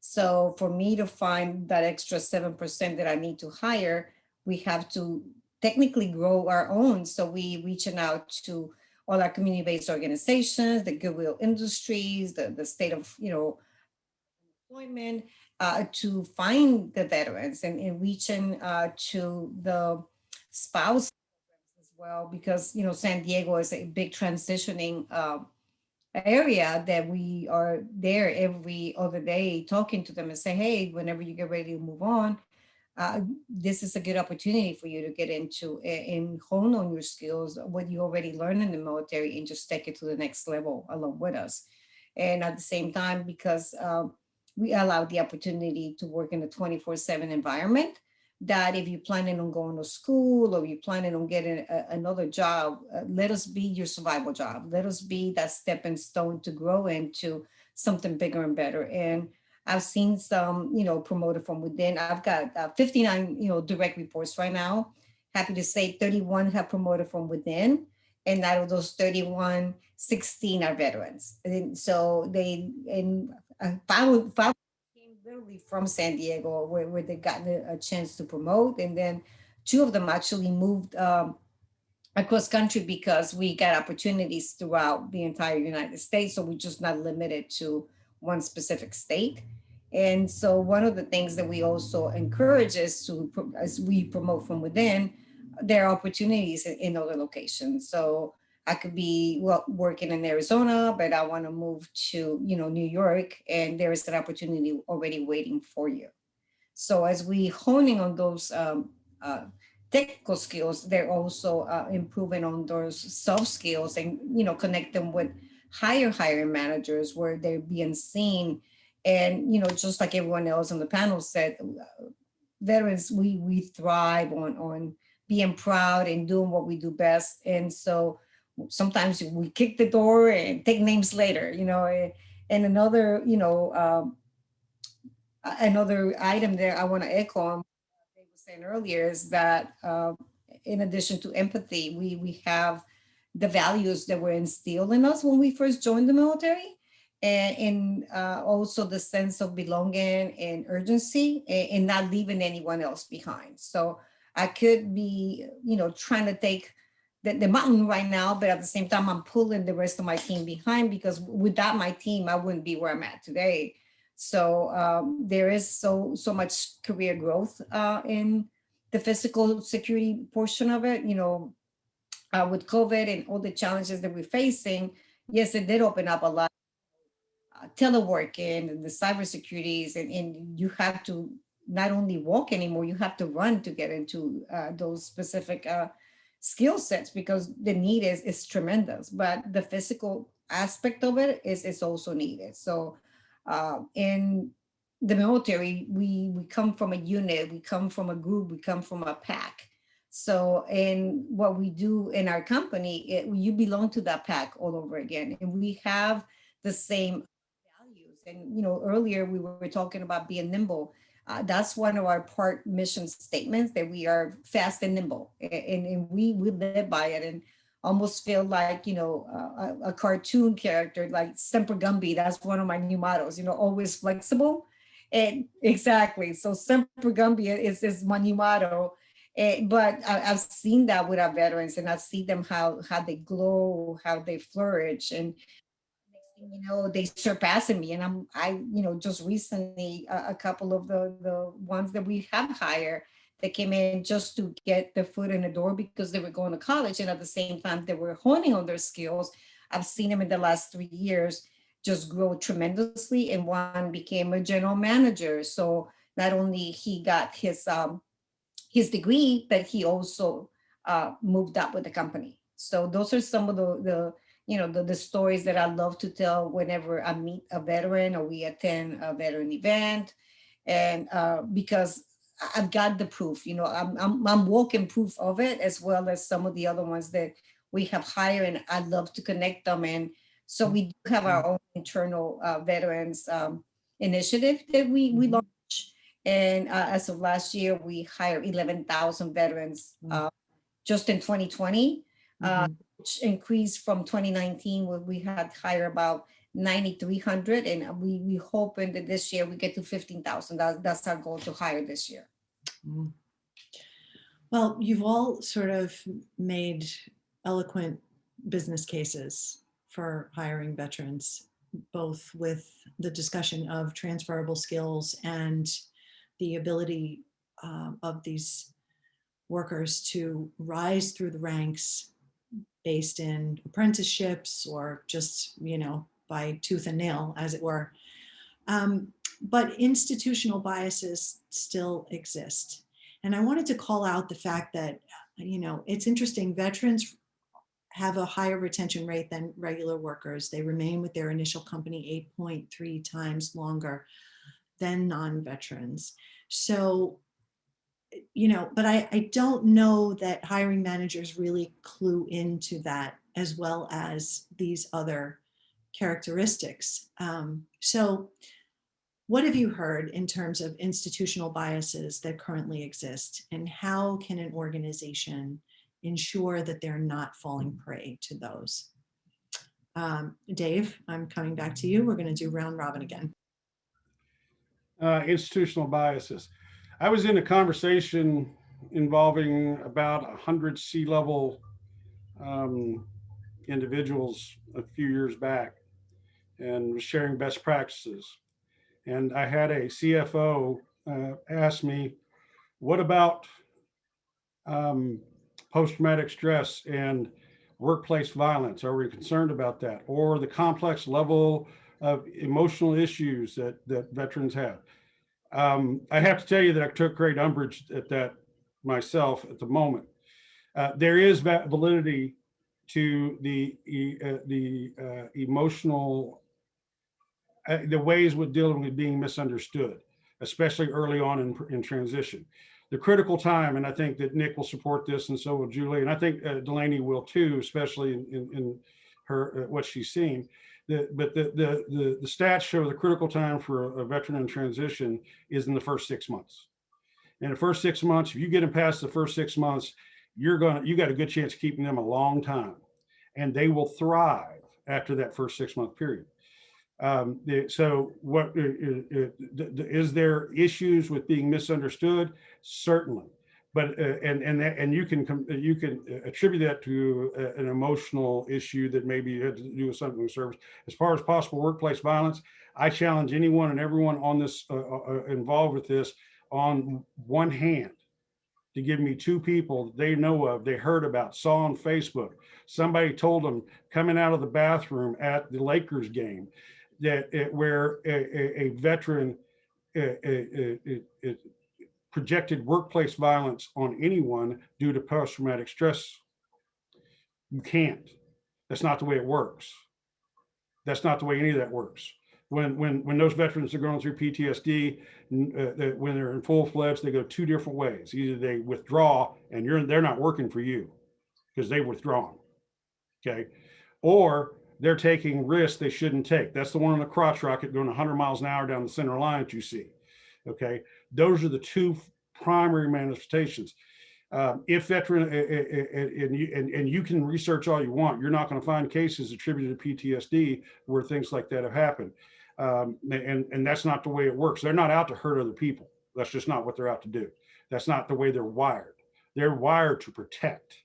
So for me to find that extra 7% that I need to hire, we have to technically grow our own. So we reaching out to all our community-based organizations, the Goodwill Industries, the state of, employment, to find the veterans and reaching to the spouse as well, because San Diego is a big transitioning area that we are there every other day talking to them and say, hey, whenever you get ready to move on, this is a good opportunity for you to get into and hone on your skills, what you already learned in the military, and just take it to the next level along with us. And at the same time, because we allow the opportunity to work in a 24/7 environment, that if you're planning on going to school or you're planning on getting another job, let us be your survival job. Let us be that stepping stone to grow into something bigger and better. And I've seen some, promoted from within. I've got 59, direct reports right now. Happy to say 31 have promoted from within. And out of those 31, 16 are veterans. And so five came literally from San Diego where they got a chance to promote. And then 2 of them actually moved across country because we got opportunities throughout the entire United States. So we're just not limited to one specific state. And so one of the things that we also encourage is as we promote from within, there are opportunities in other locations. So I could be working in Arizona, but I want to move to, New York, and there is an opportunity already waiting for you. So as we honing on those technical skills, they're also improving on those soft skills and, connect them with hiring managers where they're being seen. And, just like everyone else on the panel said, veterans, we thrive on being proud and doing what we do best. And so sometimes we kick the door and take names later, and another, another item there I want to echo on what they were saying earlier is that in addition to empathy, we have the values that were instilled in us when we first joined the military, and also the sense of belonging and urgency and not leaving anyone else behind. So I could be, trying to take the mountain right now, but at the same time, I'm pulling the rest of my team behind because without my team, I wouldn't be where I'm at today. So there is so much career growth in the physical security portion of it, with COVID and all the challenges that we're facing. Yes, it did open up a lot. Teleworking and the cybersecurities, and you have to not only walk anymore, you have to run to get into those specific skill sets because the need is tremendous, but the physical aspect of it is also needed. So in the military, we come from a unit, we come from a group, we come from a pack. So in what we do in our company, you belong to that pack all over again. And we have the same values And, earlier we were talking about being nimble. That's one of our part mission statements, that we are fast and nimble, and we live by it, and almost feel like, a cartoon character like Semper Gumby. That's one of my new mottos, always flexible. And exactly. So Semper Gumby is my new motto. But I've seen that with our veterans, and I see them how they glow, how they flourish, and they surpassing me. And just recently, a couple of the ones that we have hired, that came in just to get their foot in the door because they were going to college, and at the same time they were honing on their skills. I've seen them in the last 3 years just grow tremendously, and one became a general manager. So not only he got his degree, but he also moved up with the company. So those are some of the stories that I love to tell whenever I meet a veteran or we attend a veteran event. And because I've got the proof, I'm walking proof of it, as well as some of the other ones that we have hired, and I love to connect them. And so we do have our own internal veterans initiative that we launch. And as of last year, we hired 11,000 veterans just in 2020, which increased from 2019, where we had hired about 9,300. And we hoping that this year we get to 15,000. That's our goal, to hire this year. Well, you've all sort of made eloquent business cases for hiring veterans, both with the discussion of transferable skills and the ability of these workers to rise through the ranks based in apprenticeships, or just, by tooth and nail, as it were. But institutional biases still exist. And I wanted to call out the fact that, it's interesting, veterans have a higher retention rate than regular workers. They remain with their initial company 8.3 times longer than non-veterans. So, but I don't know that hiring managers really clue into that, as well as these other characteristics. So what have you heard in terms of institutional biases that currently exist, and how can an organization ensure that they're not falling prey to those? Dave, I'm coming back to you. We're going to do round robin again. Institutional biases. I was in a conversation involving about 100 C-level individuals a few years back, and was sharing best practices. And I had a CFO ask me, what about post-traumatic stress and workplace violence? Are we concerned about that? Or the complex level of emotional issues that veterans have? I have to tell you that I took great umbrage at that myself at the moment. There is validity to the emotional, the ways with dealing with being misunderstood, especially early on in transition. The critical time, and I think that Nick will support this, and so will Julie, and I think Delaney will too, especially in her what she's seen. But the stats show the critical time for a veteran in transition is in the first 6 months. In the first 6 months, if you get them past the first 6 months, you got a good chance of keeping them a long time, and they will thrive after that first 6 month period. So what is there issues with being misunderstood? Certainly. But and you can attribute that to an emotional issue that maybe had to do with something with service. As far as possible workplace violence, I challenge anyone and everyone on this involved with this on one hand to give me 2 people they know of, they heard about, saw on Facebook. Somebody told them coming out of the bathroom at the Lakers game that where a veteran projected workplace violence on anyone due to post-traumatic stress. You can't. That's not the way it works. That's not the way any of that works. When those veterans are going through PTSD, when they're in full-fledged, they go 2 different ways. Either they withdraw and they're not working for you because they've withdrawn, okay? Or they're taking risks they shouldn't take. That's the one on the crotch rocket going 100 miles an hour down the center line that you see. Okay, those are the two primary manifestations. If veteran, and you can research all you want, you're not going to find cases attributed to PTSD where things like that have happened. And that's not the way it works. They're not out to hurt other people. That's just not what they're out to do. That's not the way they're wired. They're wired to protect.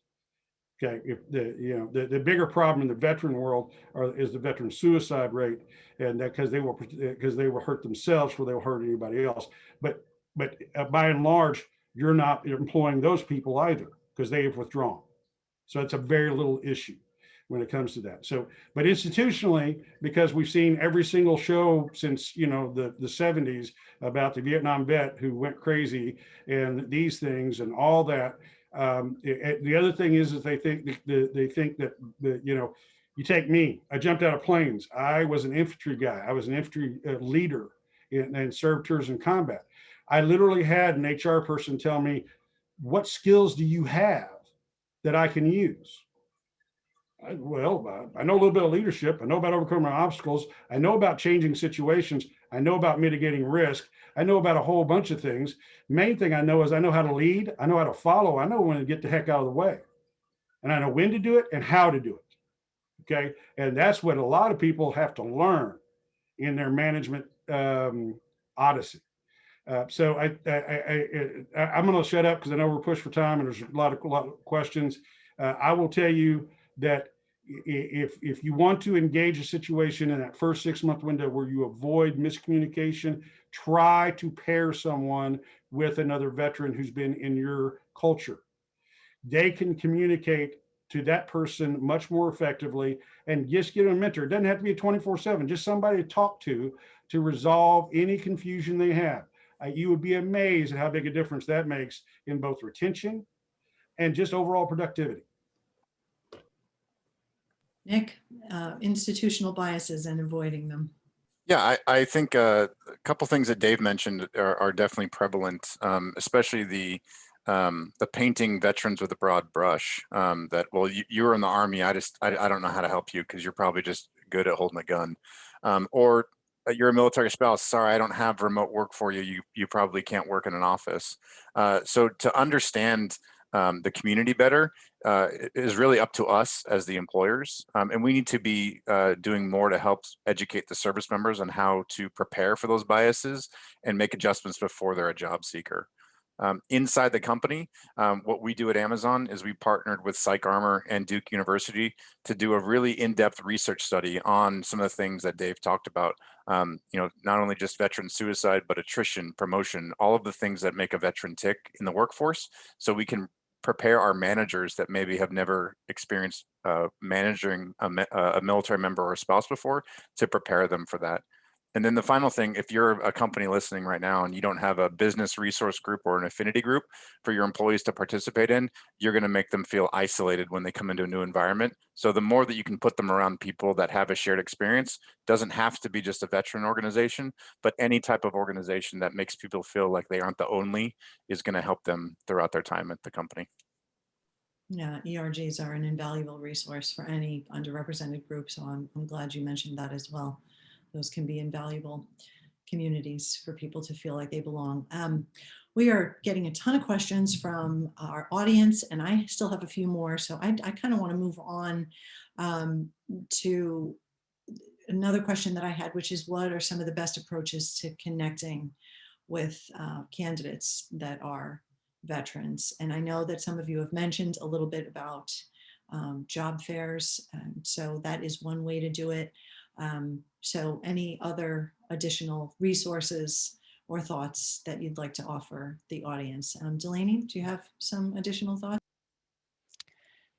Okay, if the bigger problem in the veteran world is the veteran suicide rate, and that because they will hurt themselves before they'll hurt anybody else. But by and large, you're not employing those people either because they have withdrawn. So it's a very little issue when it comes to that. So, but institutionally, because we've seen every single show since the 70s about the Vietnam vet who went crazy and these things and all that. The other thing is they think that you take me. I jumped out of planes. I was an infantry guy. I was an infantry leader and served tours in combat. I literally had an HR person tell me, "What skills do you have that I can use?" I know a little bit of leadership. I know about overcoming obstacles. I know about changing situations. I know about mitigating risk. I know about a whole bunch of things. Main thing I know is I know how to lead. I know how to follow. I know when to get the heck out of the way. And I know when to do it and how to do it. Okay. And that's what a lot of people have to learn in their management odyssey. So I'm going to shut up because I know we're pushed for time and there's a lot of questions. I will tell you that if you want to engage a situation in that first 6-month window where you avoid miscommunication, try to pair someone with another veteran who's been in your culture. They can communicate to that person much more effectively and just get a mentor. It doesn't have to be a 24/7, just somebody to talk to resolve any confusion they have. You would be amazed at how big a difference that makes in both retention and just overall productivity. Nick, institutional biases and avoiding them. Yeah, I think a couple things that Dave mentioned are definitely prevalent, especially the painting veterans with a broad brush. That, well, you were in the Army. I don't know how to help you because you're probably just good at holding a gun, or you're a military spouse. Sorry, I don't have remote work for you. You probably can't work in an office. So to understand the community better is really up to us as the employers. And we need to be doing more to help educate the service members on how to prepare for those biases and make adjustments before they're a job seeker. Inside the company, what we do at Amazon is we partnered with PsychArmor and Duke University to do a really in-depth research study on some of the things that Dave talked about. Not only just veteran suicide, but attrition, promotion, all of the things that make a veteran tick in the workforce. So we can prepare our managers that maybe have never experienced managing a military member or a spouse before to prepare them for that. And then the final thing, if you're a company listening right now and you don't have a business resource group or an affinity group for your employees to participate in, you're going to make them feel isolated when they come into a new environment. So the more that you can put them around people that have a shared experience, doesn't have to be just a veteran organization, but any type of organization that makes people feel like they aren't the only is going to help them throughout their time at the company. Yeah, ERGs are an invaluable resource for any underrepresented group. So I'm glad you mentioned that as well. Those can be invaluable communities for people to feel like they belong. We are getting a ton of questions from our audience, and I still have a few more. So I kind of want to move on to another question that I had, which is what are some of the best approaches to connecting with candidates that are veterans? And I know that some of you have mentioned a little bit about job fairs. So that is one way to do it. So any other additional resources or thoughts that you'd like to offer the audience? Delaney, do you have some additional thoughts?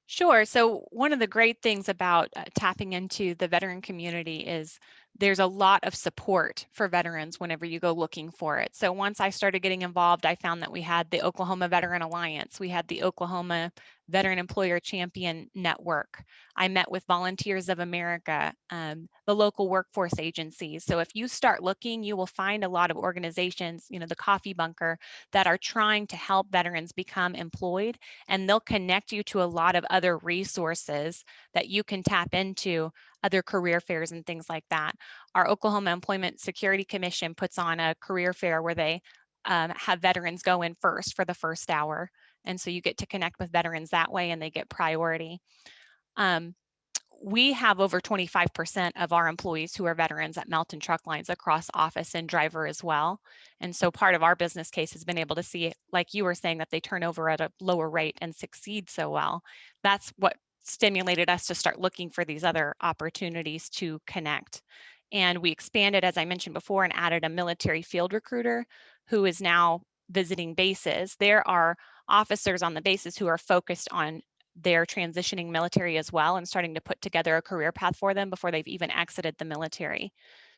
Sure. So one of the great things about tapping into the veteran community is there's a lot of support for veterans whenever you go looking for it. So once I started getting involved, I found that we had the Oklahoma Veteran Alliance, we had the Oklahoma Veteran Employer Champion Network. I met with Volunteers of America, the local workforce agencies. So if you start looking, you will find a lot of organizations, you know, the Coffee Bunker, that are trying to help veterans become employed, and they'll connect you to a lot of other resources that you can tap into, other career fairs and things like that. Our Oklahoma Employment Security Commission puts on a career fair where they have veterans go in first for the first hour. And so you get to connect with veterans that way, and they get priority. We have over 25% of our employees who are veterans at Melton Truck Lines across office and driver as well. And so part of our business case has been able to see, like you were saying, that they turn over at a lower rate and succeed so well. That's what stimulated us to start looking for these other opportunities to connect. And we expanded, as I mentioned before, and added a military field recruiter who is now visiting bases. There are officers on the bases who are focused on their transitioning military as well, and starting to put together a career path for them before they've even exited the military.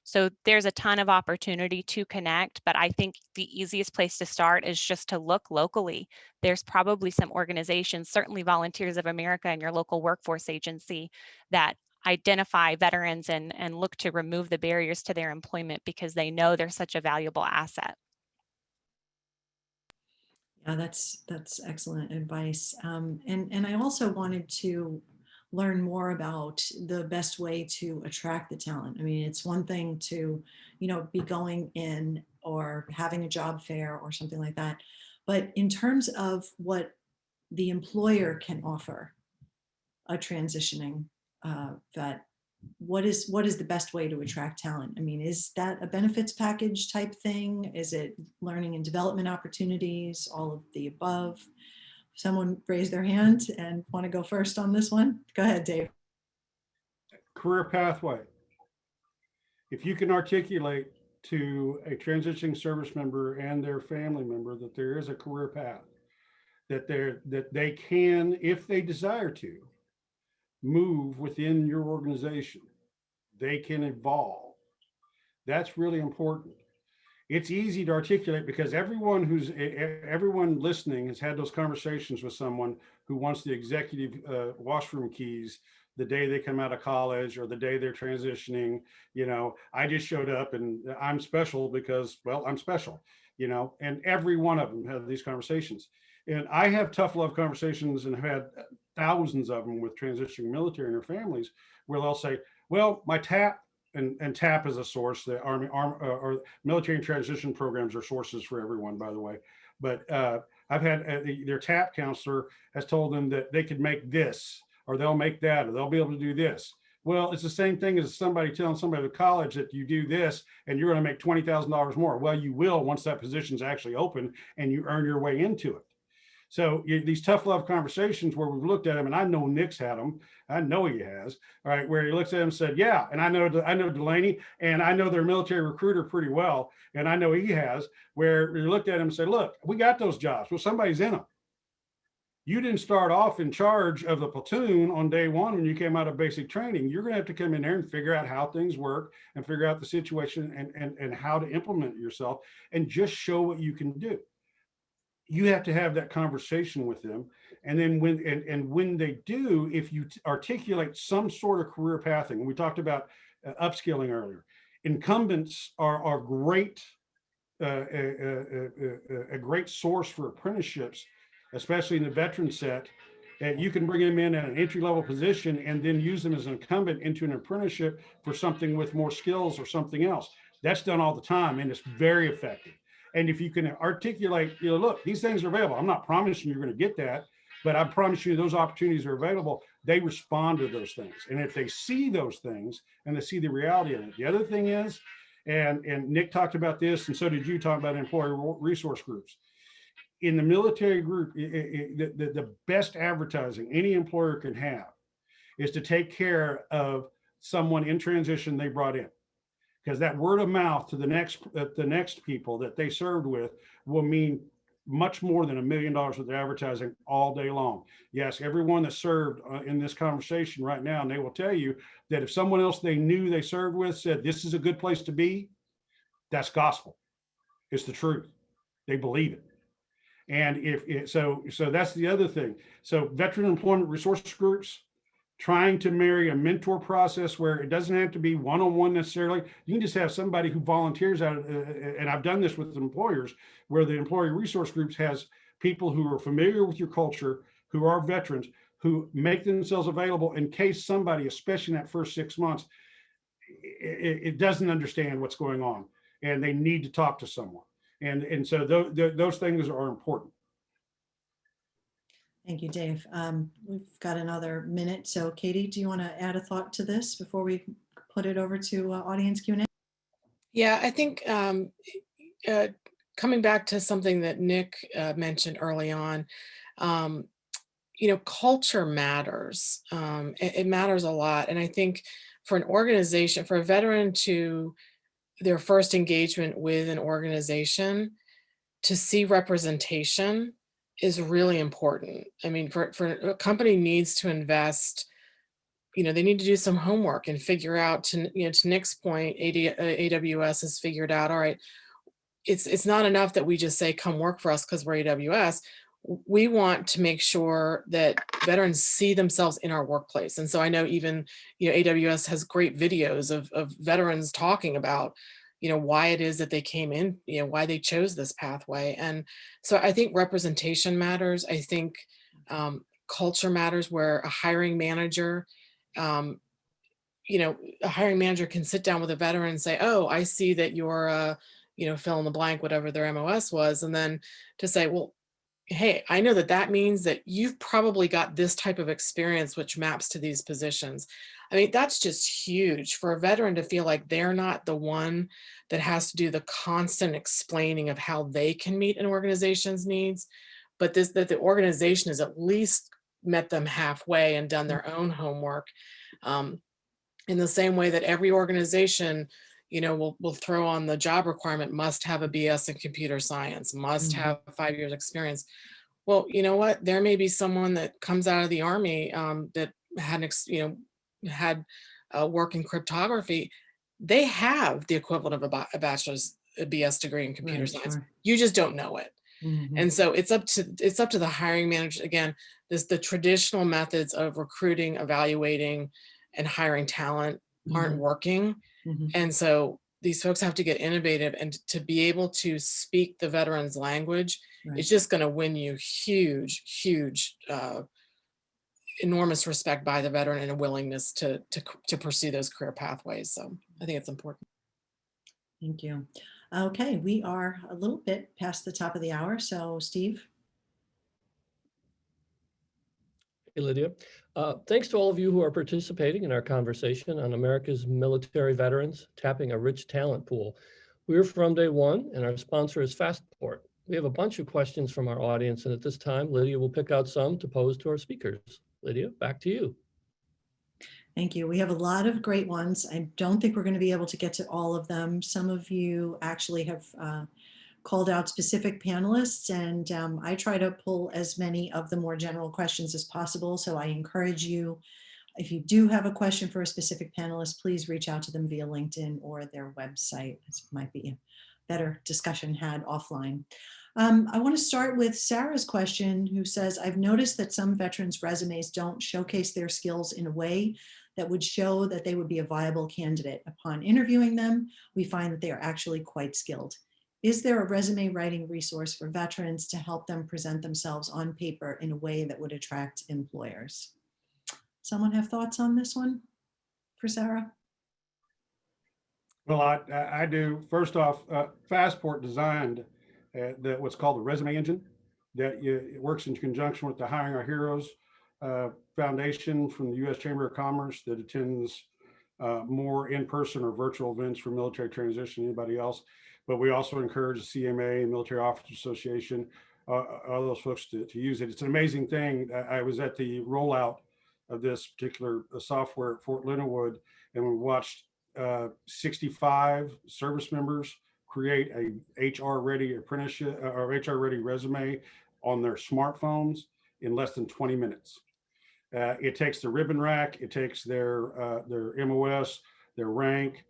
So there's a ton of opportunity to connect, but I think the easiest place to start is just to look locally. There's probably some organizations, certainly Volunteers of America and your local workforce agency, that identify veterans and look to remove the barriers to their employment because they know they're such a valuable asset. Yeah, that's excellent advice. And I also wanted to learn more about the best way to attract the talent. I mean, it's one thing to, you know, be going in or having a job fair or something like that. But in terms of what the employer can offer a transitioning vet, what is the best way to attract talent? I mean, is that a benefits package type thing? Is it learning and development opportunities, all of the above? Someone raise their hand and want to go first on this one? Go ahead, Dave. Career pathway. If you can articulate to a transitioning service member and their family member that there is a career path, that they can, if they desire to, move within your organization, they can evolve. That's really important. It's easy to articulate because everyone listening has had those conversations with someone who wants the executive washroom keys the day they come out of college or the day they're transitioning. You know, I just showed up and I'm special because, well, I'm special, you know, and every one of them have these conversations. And I have tough love conversations and have had thousands of them with transitioning military and their families where they'll say, well, my TAP, and TAP is a source, the Army or military and transition programs are sources for everyone, by the way. But I've had their TAP counselor has told them that they could make this, or they'll make that, or they'll be able to do this. Well, it's the same thing as somebody telling somebody at college that you do this and you're going to make $20,000 more. Well, you will once that position's actually open and you earn your way into it. So these tough love conversations where we've looked at them, and I know Nick's had them. I know he has. All right, where he looks at him and said, "Yeah," and I know Delaney, and I know their military recruiter pretty well, and I know he has. Where he looked at him and said, "Look, we got those jobs. Well, somebody's in them. You didn't start off in charge of the platoon on day one when you came out of basic training. You're going to have to come in there and figure out how things work and figure out the situation and how to implement yourself and just show what you can do." You have to have that conversation with them. And then when they do, if you articulate some sort of career pathing, and we talked about upskilling earlier, incumbents are great, a great source for apprenticeships, especially in the veteran set. And you can bring them in at an entry-level position and then use them as an incumbent into an apprenticeship for something with more skills or something else. That's done all the time, and it's very effective. And if you can articulate, you know, look, these things are available. I'm not promising you're going to get that, but I promise you those opportunities are available. They respond to those things. And if they see those things and they see the reality of it. The other thing is, and Nick talked about this, and so did you talk about employee resource groups. In the military group, the best advertising any employer can have is to take care of someone in transition they brought in. Because that word of mouth to the next people that they served with will mean much more than $1 million worth of advertising all day long. Yes, everyone that served in this conversation right now, and they will tell you that if someone else they knew they served with said, this is a good place to be, that's gospel. It's the truth. They believe it. And so that's the other thing. So veteran employment resource groups, trying to marry a mentor process where it doesn't have to be one-on-one necessarily. You can just have somebody who volunteers out, and I've done this with employers, where the employee resource groups has people who are familiar with your culture, who are veterans, who make themselves available in case somebody, especially in that first 6 months, it doesn't understand what's going on and they need to talk to someone. And so those things are important. Thank you, Dave. We've got another minute. So Katie, do you want to add a thought to this before we put it over to audience Q&A? Yeah, I think coming back to something that Nick mentioned early on, culture matters. It matters a lot. And I think for an organization, for a veteran to their first engagement with an organization, to see representation is really important. I mean, for a company needs to invest, they need to do some homework and figure out, to Nick's point, AWS has figured out, all right, it's not enough that we just say, come work for us because we're AWS. We want to make sure that veterans see themselves in our workplace. And so I know even, AWS has great videos of veterans talking about, why it is that they came in, why they chose this pathway. And so I think representation matters. I think culture matters, where a hiring manager, a hiring manager can sit down with a veteran and say, oh, I see that you're, fill in the blank, whatever their MOS was. And then to say, well, hey, I know that means that you've probably got this type of experience, which maps to these positions. I mean, that's just huge for a veteran to feel like they're not the one that has to do the constant explaining of how they can meet an organization's needs, but that the organization has at least met them halfway and done their own homework. In the same way that every organization, will throw on the job requirement, must have a BS in computer science, must have 5 years experience. Well, you know what? There may be someone that comes out of the Army that had work in cryptography. They have the equivalent of a bachelor's, a BS degree in computer science. Sure. You just don't know it. And so it's up to the hiring manager. Again, the traditional methods of recruiting, evaluating, and hiring talent aren't working. And so these folks have to get innovative, and to be able to speak the veteran's language, right, is just going to win you huge, enormous respect by the veteran and a willingness to pursue those career pathways. So I think it's important. Thank you. Okay, we are a little bit past the top of the hour. So Steve. Hey, Lydia. Thanks to all of you who are participating in our conversation on America's military veterans tapping a rich talent pool. We're From Day One, and our sponsor is Fastport. We have a bunch of questions from our audience, and at this time, Lydia will pick out some to pose to our speakers. Lydia, back to you. Thank you. We have a lot of great ones. I don't think we're going to be able to get to all of them. Some of you actually have called out specific panelists, and I try to pull as many of the more general questions as possible. So I encourage you, if you do have a question for a specific panelist, please reach out to them via LinkedIn or their website. This might be a better discussion had offline. I want to start with Sarah's question, who says, I've noticed that some veterans' resumes don't showcase their skills in a way that would show that they would be a viable candidate. Upon interviewing them, we find that they are actually quite skilled. Is there a resume writing resource for veterans to help them present themselves on paper in a way that would attract employers? Someone have thoughts on this one for Sarah? Well, I do. First off, Fastport designed what's called the resume engine that it works in conjunction with the Hiring Our Heroes Foundation from the U.S. Chamber of Commerce that attends more in-person or virtual events for military transition than anybody else. But we also encourage the CMA and Military Officers Association, all those folks to use it. It's an amazing thing. I was at the rollout of this particular software at Fort Leonard, and we watched 65 service members create a HR-ready apprenticeship or HR-ready resume on their smartphones in less than 20 minutes. It takes the ribbon rack, it takes their MOS, their rank,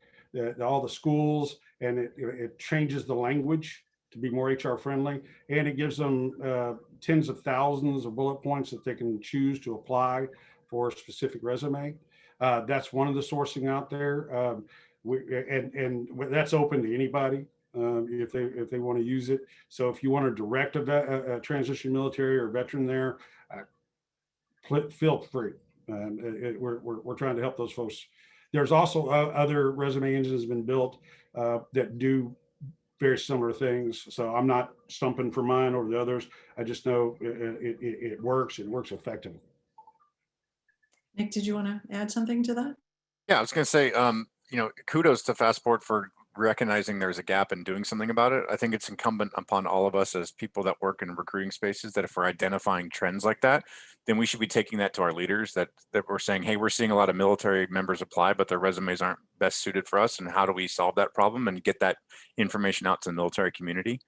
all the schools, and it changes the language to be more HR friendly, and it gives them tens of thousands of bullet points that they can choose to apply for a specific resume. That's one of the sourcing out there. And that's open to anybody if they want to use it. So if you want to direct a transition military or veteran there, feel free. We're trying to help those folks. There's also other resume engines been built that do very similar things. So I'm not stumping for mine over the others. I just know it works. It works effectively. Nick, did you want to add something to that? Yeah, I was going to say, kudos to Fastport for recognizing there's a gap and doing something about it. I think it's incumbent upon all of us as people that work in recruiting spaces that if we're identifying trends like that, then we should be taking that to our leaders that we're saying, hey, we're seeing a lot of military members apply, but their resumes aren't best suited for us. And how do we solve that problem and get that information out to the military community?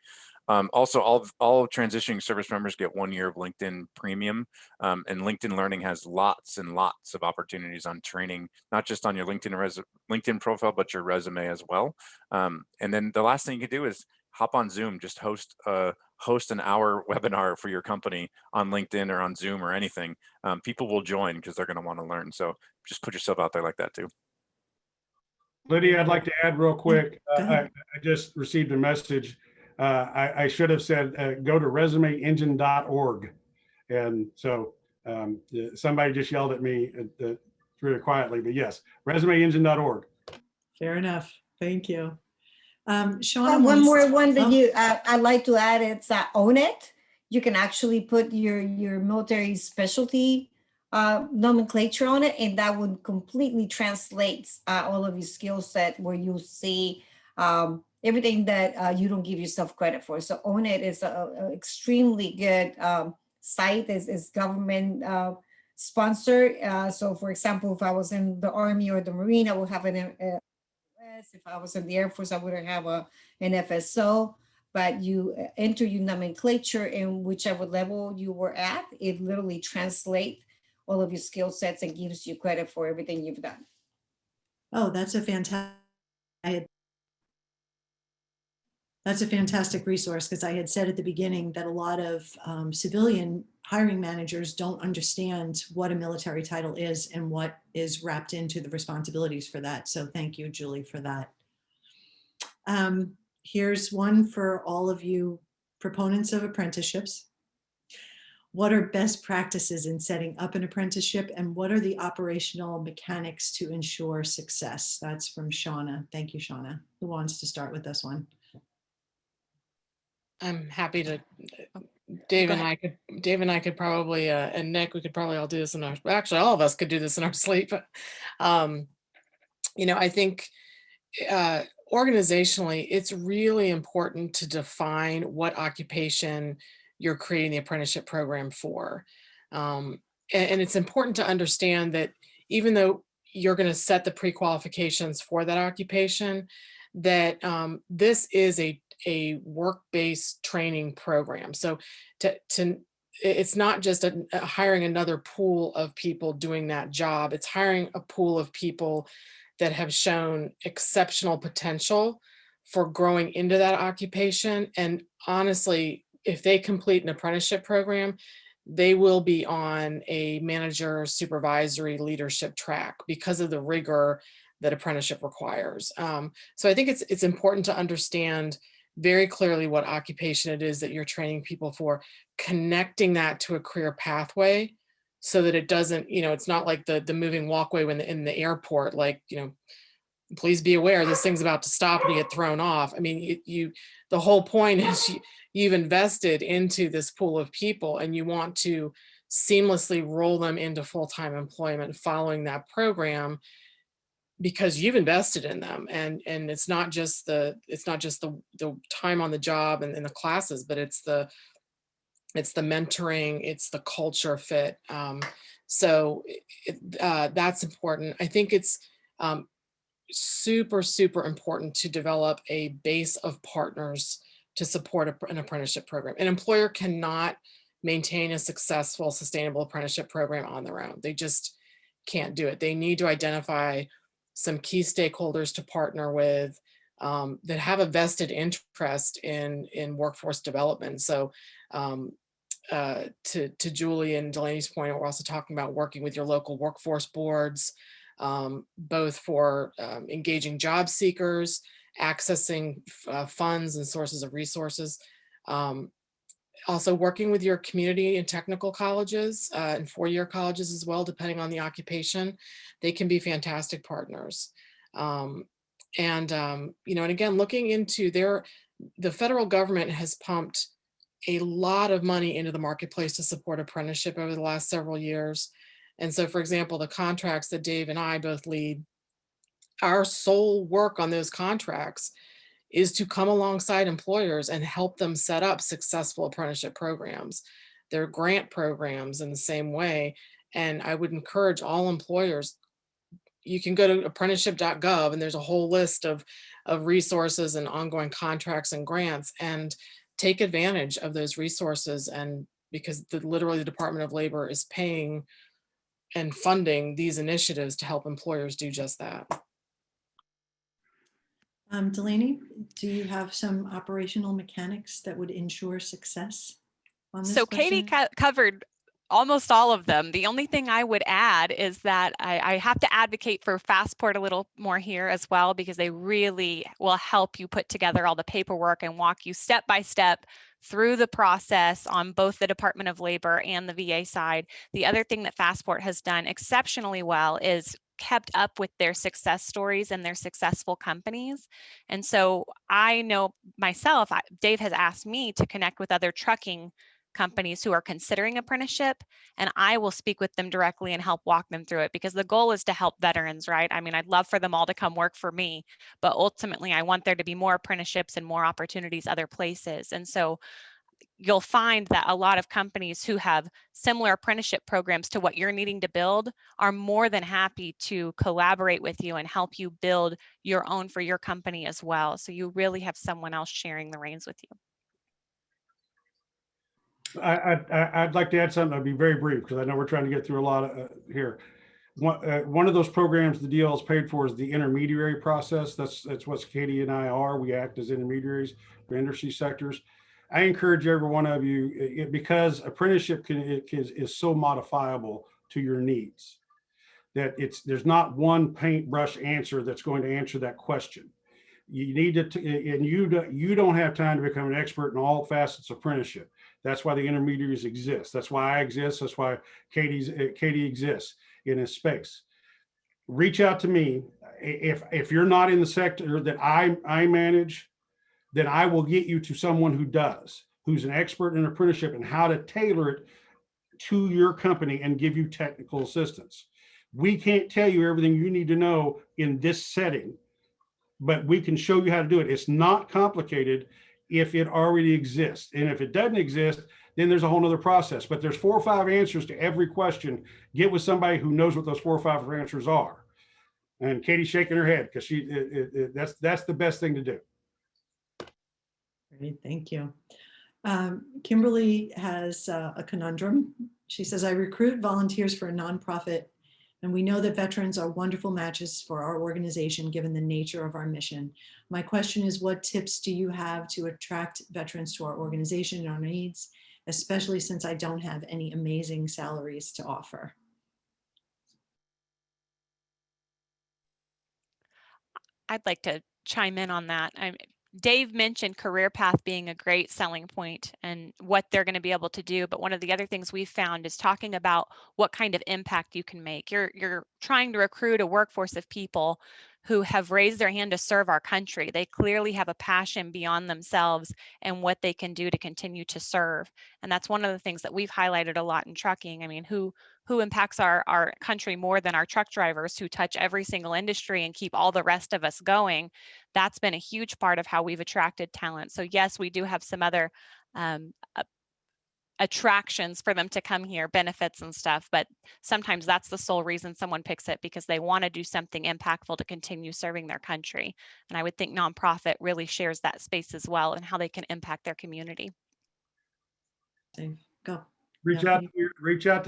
Also, all transitioning service members get 1 year of LinkedIn Premium, and LinkedIn Learning has lots and lots of opportunities on training, not just on your LinkedIn profile, but your resume as well. And then the last thing you can do is hop on Zoom, just host an hour webinar for your company on LinkedIn or on Zoom or anything. People will join because they're going to want to learn. So just put yourself out there like that too. Lydia, I'd like to add real quick. I just received a message. I should have said, go to resumeengine.org. And so somebody just yelled at me really quietly, but yes, resumeengine.org. Fair enough. Thank you. Shauna, one more one that I'd like to add, it's Own It. You can actually put your military specialty nomenclature on it, and that would completely translate all of your skill set where you see everything that you don't give yourself credit for. So Own It is a extremely good site, is government sponsored. So for example, if I was in the Army or the Marine, I would have an FS. If I was in the Air Force, I would have an FSO. But you enter your nomenclature in whichever level you were at, it literally translates all of your skill sets and gives you credit for everything you've done. Oh, that's a fantastic resource, because I had said at the beginning that a lot of civilian hiring managers don't understand what a military title is and what is wrapped into the responsibilities for that. So thank you, Julie, for that. Here's one for all of you proponents of apprenticeships. What are best practices in setting up an apprenticeship, and what are the operational mechanics to ensure success? That's from Shauna. Thank you, Shauna. Who wants to start with this one? I'm happy to. Dave and I could probably, and Nick, we could probably all do this in our, actually all of us could do this in our sleep. I think organizationally, it's really important to define what occupation you're creating the apprenticeship program for. And it's important to understand that even though you're going to set the pre-qualifications for that occupation, that this is a work-based training program. So it's not just hiring another pool of people doing that job. It's hiring a pool of people that have shown exceptional potential for growing into that occupation. And honestly, if they complete an apprenticeship program, they will be on a manager supervisory leadership track because of the rigor that apprenticeship requires. So I think it's important to understand very clearly what occupation it is that you're training people for, connecting that to a career pathway so that it doesn't, it's not like the moving walkway when in the airport, like, please be aware this thing's about to stop and you get thrown off. I mean, the whole point is you've invested into this pool of people and you want to seamlessly roll them into full-time employment following that program, because you've invested in them, and it's not just the time on the job and the classes, but it's the mentoring, it's the culture fit. So that's important. I think it's super, super important to develop a base of partners to support an apprenticeship program. An employer cannot maintain a successful, sustainable apprenticeship program on their own. They just can't do it. They need to identify some key stakeholders to partner with, that have a vested interest in workforce development. So to Julie and Delaney's point, we're also talking about working with your local workforce boards, both for engaging job seekers, accessing funds and sources of resources. Also working with your community and technical colleges and four-year colleges as well, depending on the occupation. They can be fantastic partners. You know, and again, looking into the federal government has pumped a lot of money into the marketplace to support apprenticeship over the last several years. And so, for example, the contracts that Dave and I both lead, our sole work on those contracts is to come alongside employers and help them set up successful apprenticeship programs. They're grant programs in the same way. And I would encourage all employers, you can go to apprenticeship.gov and there's a whole list of resources and ongoing contracts and grants, and take advantage of those resources. And because literally the Department of Labor is paying and funding these initiatives to help employers do just that. Delaney, do you have some operational mechanics that would ensure success on this So question? Katie covered almost all of them. The only thing I would add is that I have to advocate for Fastport a little more here as well, because they really will help you put together all the paperwork and walk you step by step through the process on both the Department of Labor and the VA side. The other thing that Fastport has done exceptionally well is kept up with their success stories and their successful companies. And so I know myself, Dave has asked me to connect with other trucking companies who are considering apprenticeship, and I will speak with them directly and help walk them through it, because the goal is to help veterans, right? I mean, I'd love for them all to come work for me, but ultimately I want there to be more apprenticeships and more opportunities other places. And so you'll find that a lot of companies who have similar apprenticeship programs to what you're needing to build are more than happy to collaborate with you and help you build your own for your company as well. So you really have someone else sharing the reins with you. I'd like to add something. I'll be very brief because I know we're trying to get through a lot of, here. One of those programs the DL is paid for is the intermediary process. That's what Katie and I are. We act as intermediaries for industry sectors. I encourage every one of you, because apprenticeship is so modifiable to your needs, that there's not one paintbrush answer that's going to answer that question. You need to, and you don't have time to become an expert in all facets of apprenticeship. That's why the intermediaries exist. That's why I exist. That's why Katie exists in this space. Reach out to me. If you're not in the sector that I manage, then I will get you to someone who does, who's an expert in apprenticeship and how to tailor it to your company and give you technical assistance. We can't tell you everything you need to know in this setting, but we can show you how to do it. It's not complicated if it already exists. And if it doesn't exist, then there's a whole nother process. But there's 4 or 5 answers to every question. Get with somebody who knows what those 4 or 5 answers are. And Katie's shaking her head because that's the best thing to do. Great, thank you. Kimberly has a conundrum. She says, I recruit volunteers for a nonprofit, and we know that veterans are wonderful matches for our organization given the nature of our mission. My question is, what tips do you have to attract veterans to our organization and our needs, especially since I don't have any amazing salaries to offer? I'd like to chime in on that. Dave mentioned career path being a great selling point and what they're going to be able to do. But one of the other things we've found is talking about what kind of impact you can make. You're trying to recruit a workforce of people who have raised their hand to serve our country. They clearly have a passion beyond themselves and what they can do to continue to serve. And that's one of the things that we've highlighted a lot in trucking. I mean, who impacts our country more than our truck drivers who touch every single industry and keep all the rest of us going? That's been a huge part of how we've attracted talent. So yes, we do have some other attractions for them to come here, benefits and stuff, but sometimes that's the sole reason someone picks it, because they want to do something impactful to continue serving their country. And I would think nonprofit really shares that space as well and how they can impact their community. Go. Reach out to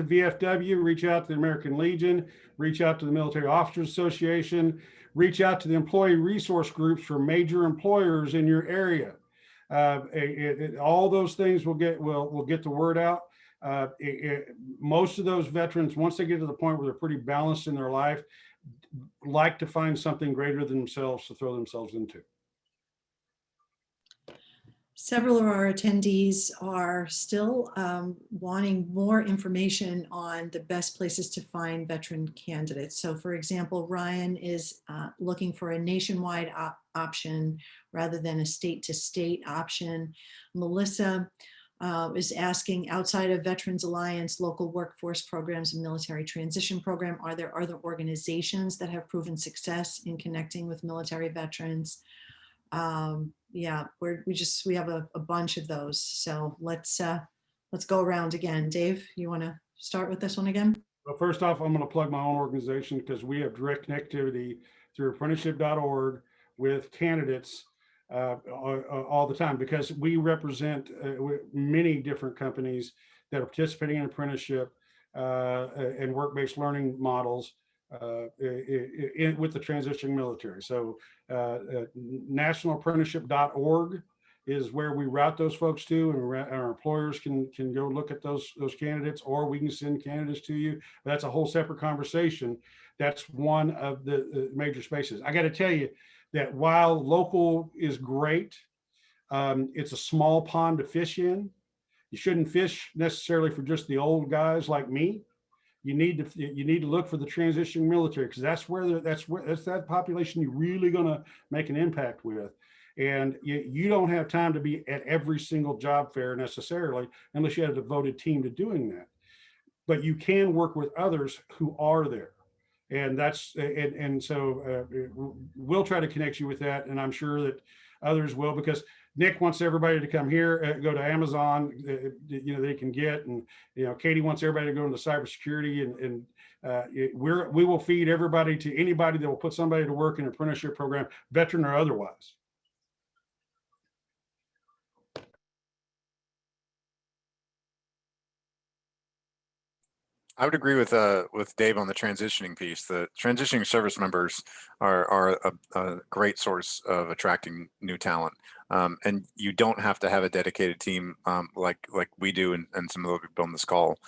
VFW, reach out to the American Legion, reach out to the Military Officers Association, Reach out to the employee resource groups for major employers in your area. All those things will get the word out. Most of those veterans, once they get to the point where they're pretty balanced in their life, like to find something greater than themselves to throw themselves into. Several of our attendees are still wanting more information on the best places to find veteran candidates. So for example, Ryan is looking for a nationwide option rather than a state-to-state option. Melissa is asking, outside of Veterans Alliance, local workforce programs, and military transition program, are there other organizations that have proven success in connecting with military veterans? Yeah, we have a bunch of those. So let's go around again. Dave, you want to start with this one again? Well, first off, I'm going to plug my own organization because we have direct connectivity through apprenticeship.org with candidates all the time, because we represent many different companies that are participating in apprenticeship and work-based learning models with the transitioning military. So nationalapprenticeship.org is where we route those folks to, and our employers can go look at those candidates, or we can send candidates to you. But that's a whole separate conversation. That's one of the major spaces. I got to tell you that while local is great, it's a small pond to fish in. You shouldn't fish necessarily for just the old guys like me. You need to look for the transitioning military, because that's that population you're really going to make an impact with. And you don't have time to be at every single job fair necessarily, unless you have a devoted team to doing that. But you can work with others who are there. And so we'll try to connect you with that. And I'm sure that others will, because Nick wants everybody to come here, go to Amazon, they can get, and, Katie wants everybody to go into cybersecurity, and we will feed everybody to anybody that will put somebody to work in an apprenticeship program, veteran or otherwise. I would agree with Dave on the transitioning piece. The transitioning service members are a great source of attracting new talent, and you don't have to have a dedicated team like we do and some of the people on this call.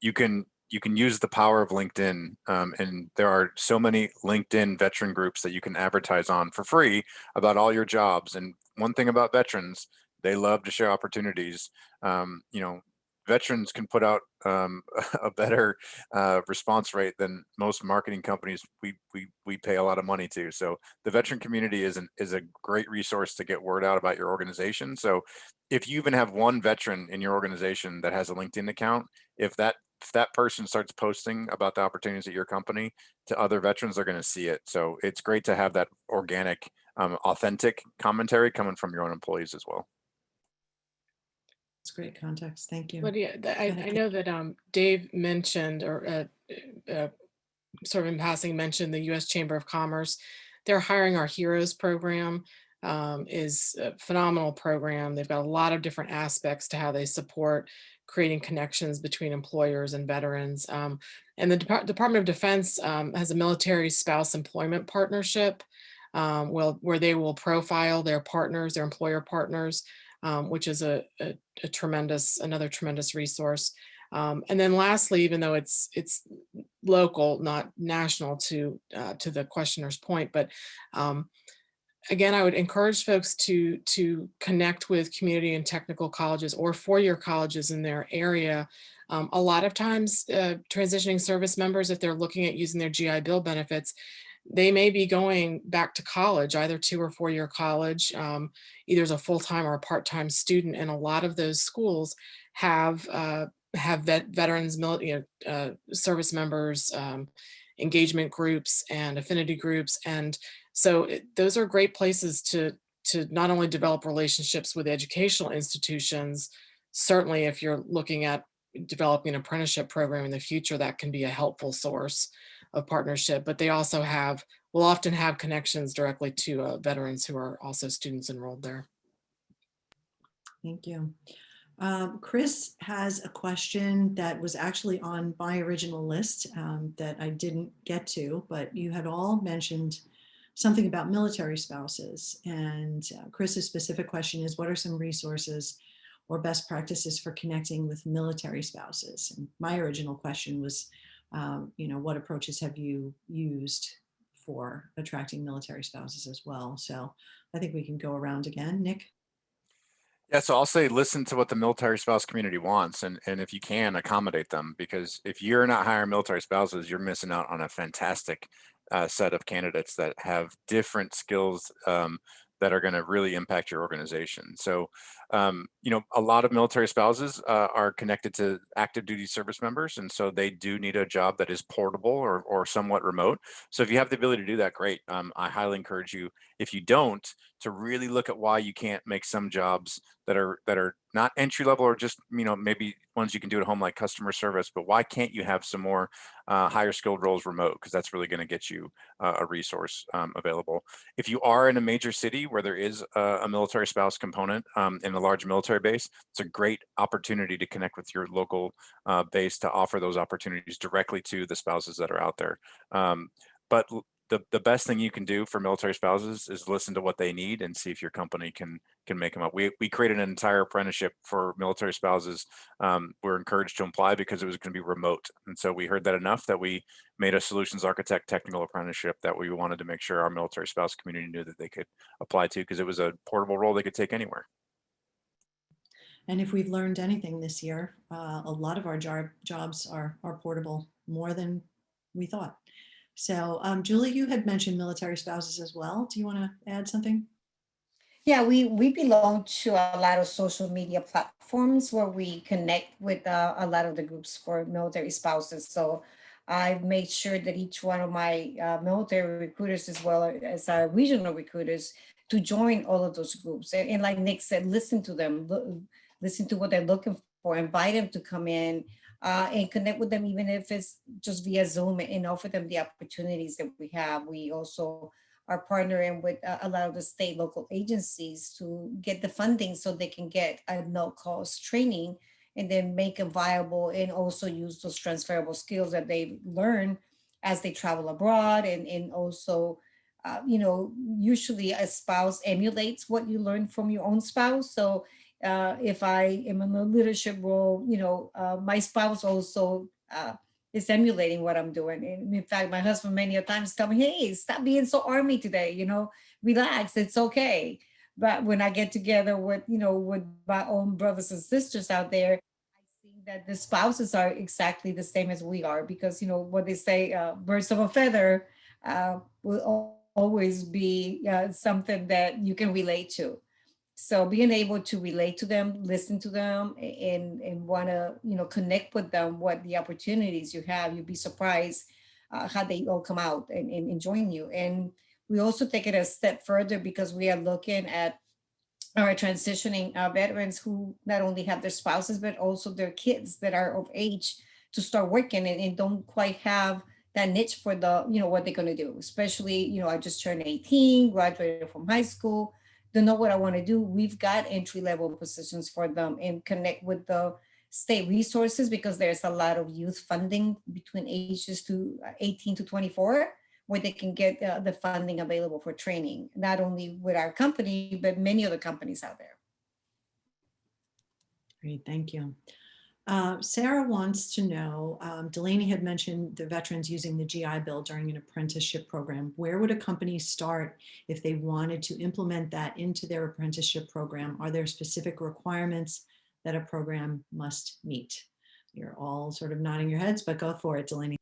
You can use the power of LinkedIn, and there are so many LinkedIn veteran groups that you can advertise on for free about all your jobs. And one thing about veterans, they love to share opportunities. Veterans can put out a better response rate than most marketing companies we pay a lot of money to. So the veteran community is a great resource to get word out about your organization. So if you even have one veteran in your organization that has a LinkedIn account, if that person starts posting about the opportunities at your company to other veterans, they're going to see it. So it's great to have that organic, authentic commentary coming from your own employees as well. It's great context. Thank you. Lydia, I know that Dave mentioned, or sort of in passing mentioned, the U.S. Chamber of Commerce. They're hiring our Heroes program. Is a phenomenal program. They've got a lot of different aspects to how they support creating connections between employers and veterans. And the Department of Defense has a military spouse employment partnership, where they will profile their partners, their employer partners, which is another tremendous resource. And then lastly, even though it's local, not national to the questioner's point, but again, I would encourage folks to connect with community and technical colleges or four-year colleges in their area. A lot of times, transitioning service members, if they're looking at using their GI Bill benefits, they may be going back to college, either 2 or 4 year college, either as a full-time or a part-time student. And a lot of those schools have veterans, service members, engagement groups and affinity groups. And so those are great places to not only develop relationships with educational institutions. Certainly, if you're looking at developing an apprenticeship program in the future, that can be a helpful source of partnership, but they also will often have connections directly to veterans who are also students enrolled there. Thank you. Chris has a question that was actually on my original list that I didn't get to, but you had all mentioned something about military spouses. And Chris's specific question is, what are some resources or best practices for connecting with military spouses? And my original question was, what approaches have you used for attracting military spouses as well? So I think we can go around again. Nick? Yeah, so I'll say listen to what the military spouse community wants, and if you can, accommodate them, because if you're not hiring military spouses, you're missing out on a fantastic set of candidates that have different skills that are going to really impact your organization. So, a lot of military spouses are connected to active duty service members, and so they do need a job that is portable or somewhat remote. So if you have the ability to do that, great. I highly encourage you, if you don't, to really look at why you can't make some jobs that are not entry level, or just maybe ones you can do at home, like customer service, but why can't you have some more higher skilled roles remote? Because that's really going to get you a resource available. If you are in a major city where there is a military spouse component in a large military base, it's a great opportunity to connect with your local base to offer those opportunities directly to the spouses that are out there. But the best thing you can do for military spouses is listen to what they need and see if your company can make them up. We created an entire apprenticeship for military spouses. We're encouraged to apply because it was going to be remote. And so we heard that enough that we made a solutions architect technical apprenticeship that we wanted to make sure our military spouse community knew that they could apply to, because it was a portable role they could take anywhere. And if we've learned anything this year, a lot of our jobs are portable, more than we thought. So Julie, you had mentioned military spouses as well. Do you want to add something? Yeah, we belong to a lot of social media platforms where we connect with a lot of the groups for military spouses. So I've made sure that each one of my military recruiters, as well as our regional recruiters, to join all of those groups. And like Nick said, listen to them, listen to what they're looking for, invite them to come in and connect with them, even if it's just via Zoom, and offer them the opportunities that we have. We also are partnering with a lot of the state local agencies to get the funding so they can get a no cost training and then make it viable, and also use those transferable skills that they learn as they travel abroad. And also, usually a spouse emulates what you learn from your own spouse. So if I am in a leadership role, my spouse also is emulating what I'm doing. And in fact, my husband many a times tell me, "Hey, stop being so army today. Relax. It's okay." But when I get together with with my own brothers and sisters out there, I see that the spouses are exactly the same as we are, because what they say, birds of a feather will always be something that you can relate to. So being able to relate to them, listen to them, and want to connect with them, what the opportunities you have, you'd be surprised how they all come out and join you. And we also take it a step further, because we are looking at our transitioning veterans who not only have their spouses but also their kids that are of age to start working, and don't quite have that niche for the what they're going to do. Especially, I just turned 18, graduated from high school, don't know what I want to do. We've got entry level positions for them, and connect with the state resources, because there's a lot of youth funding between ages to 18 to 24, where they can get the funding available for training, not only with our company, but many other companies out there. Great, thank you. Sarah wants to know, Delaney had mentioned the veterans using the GI Bill during an apprenticeship program. Where would a company start if they wanted to implement that into their apprenticeship program? Are there specific requirements that a program must meet? You're all sort of nodding your heads, but go for it, Delaney.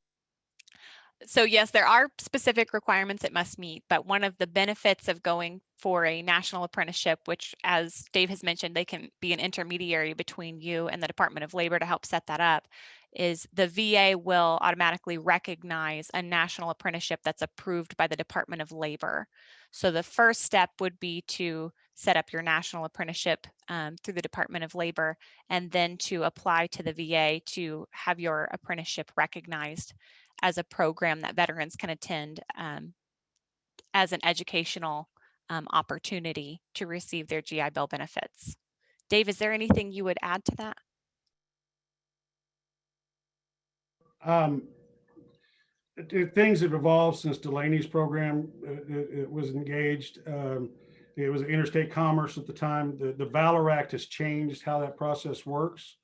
So yes, there are specific requirements it must meet, but one of the benefits of going for a national apprenticeship, which, as Dave has mentioned, they can be an intermediary between you and the Department of Labor to help set that up, is the VA will automatically recognize a national apprenticeship that's approved by the Department of Labor. So the first step would be to set up your national apprenticeship through the Department of Labor, and then to apply to the VA to have your apprenticeship recognized as a program that veterans can attend as an educational opportunity to receive their GI Bill benefits. Dave, is there anything you would add to that? Things have evolved since Delaney's program it was engaged. It was interstate commerce at the time. The Valor Act has changed how that process works.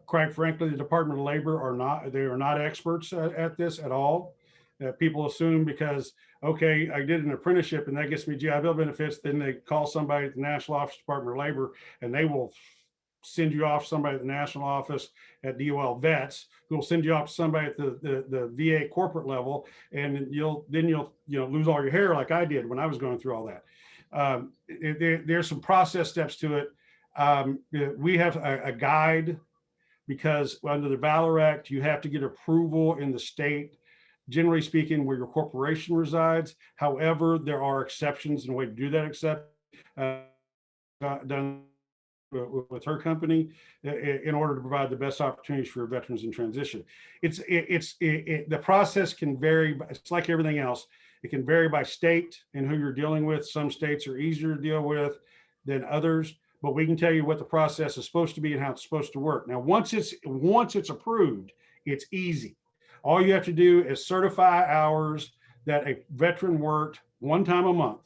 Quite frankly, the Department of Labor are not experts at this at all. People assume because, okay, I did an apprenticeship and that gets me GI Bill benefits, then they call somebody at the National Office of Department of Labor and they will send you off somebody at the national office at DOL Vets, who will send you off to somebody at the VA corporate level, and you'll lose all your hair like I did when I was going through all that. There's some process steps to it. We have a guide because under the Valor Act, you have to get approval in the state, generally speaking, where your corporation resides. However, there are exceptions in the way to do that, except done with her company in order to provide the best opportunities for veterans in transition. The process can vary. It's like everything else. It can vary by state and who you're dealing with. Some states are easier to deal with than others, but we can tell you what the process is supposed to be and how it's supposed to work. Now, once it's approved, it's easy. All you have to do is certify hours that a veteran worked one time a month.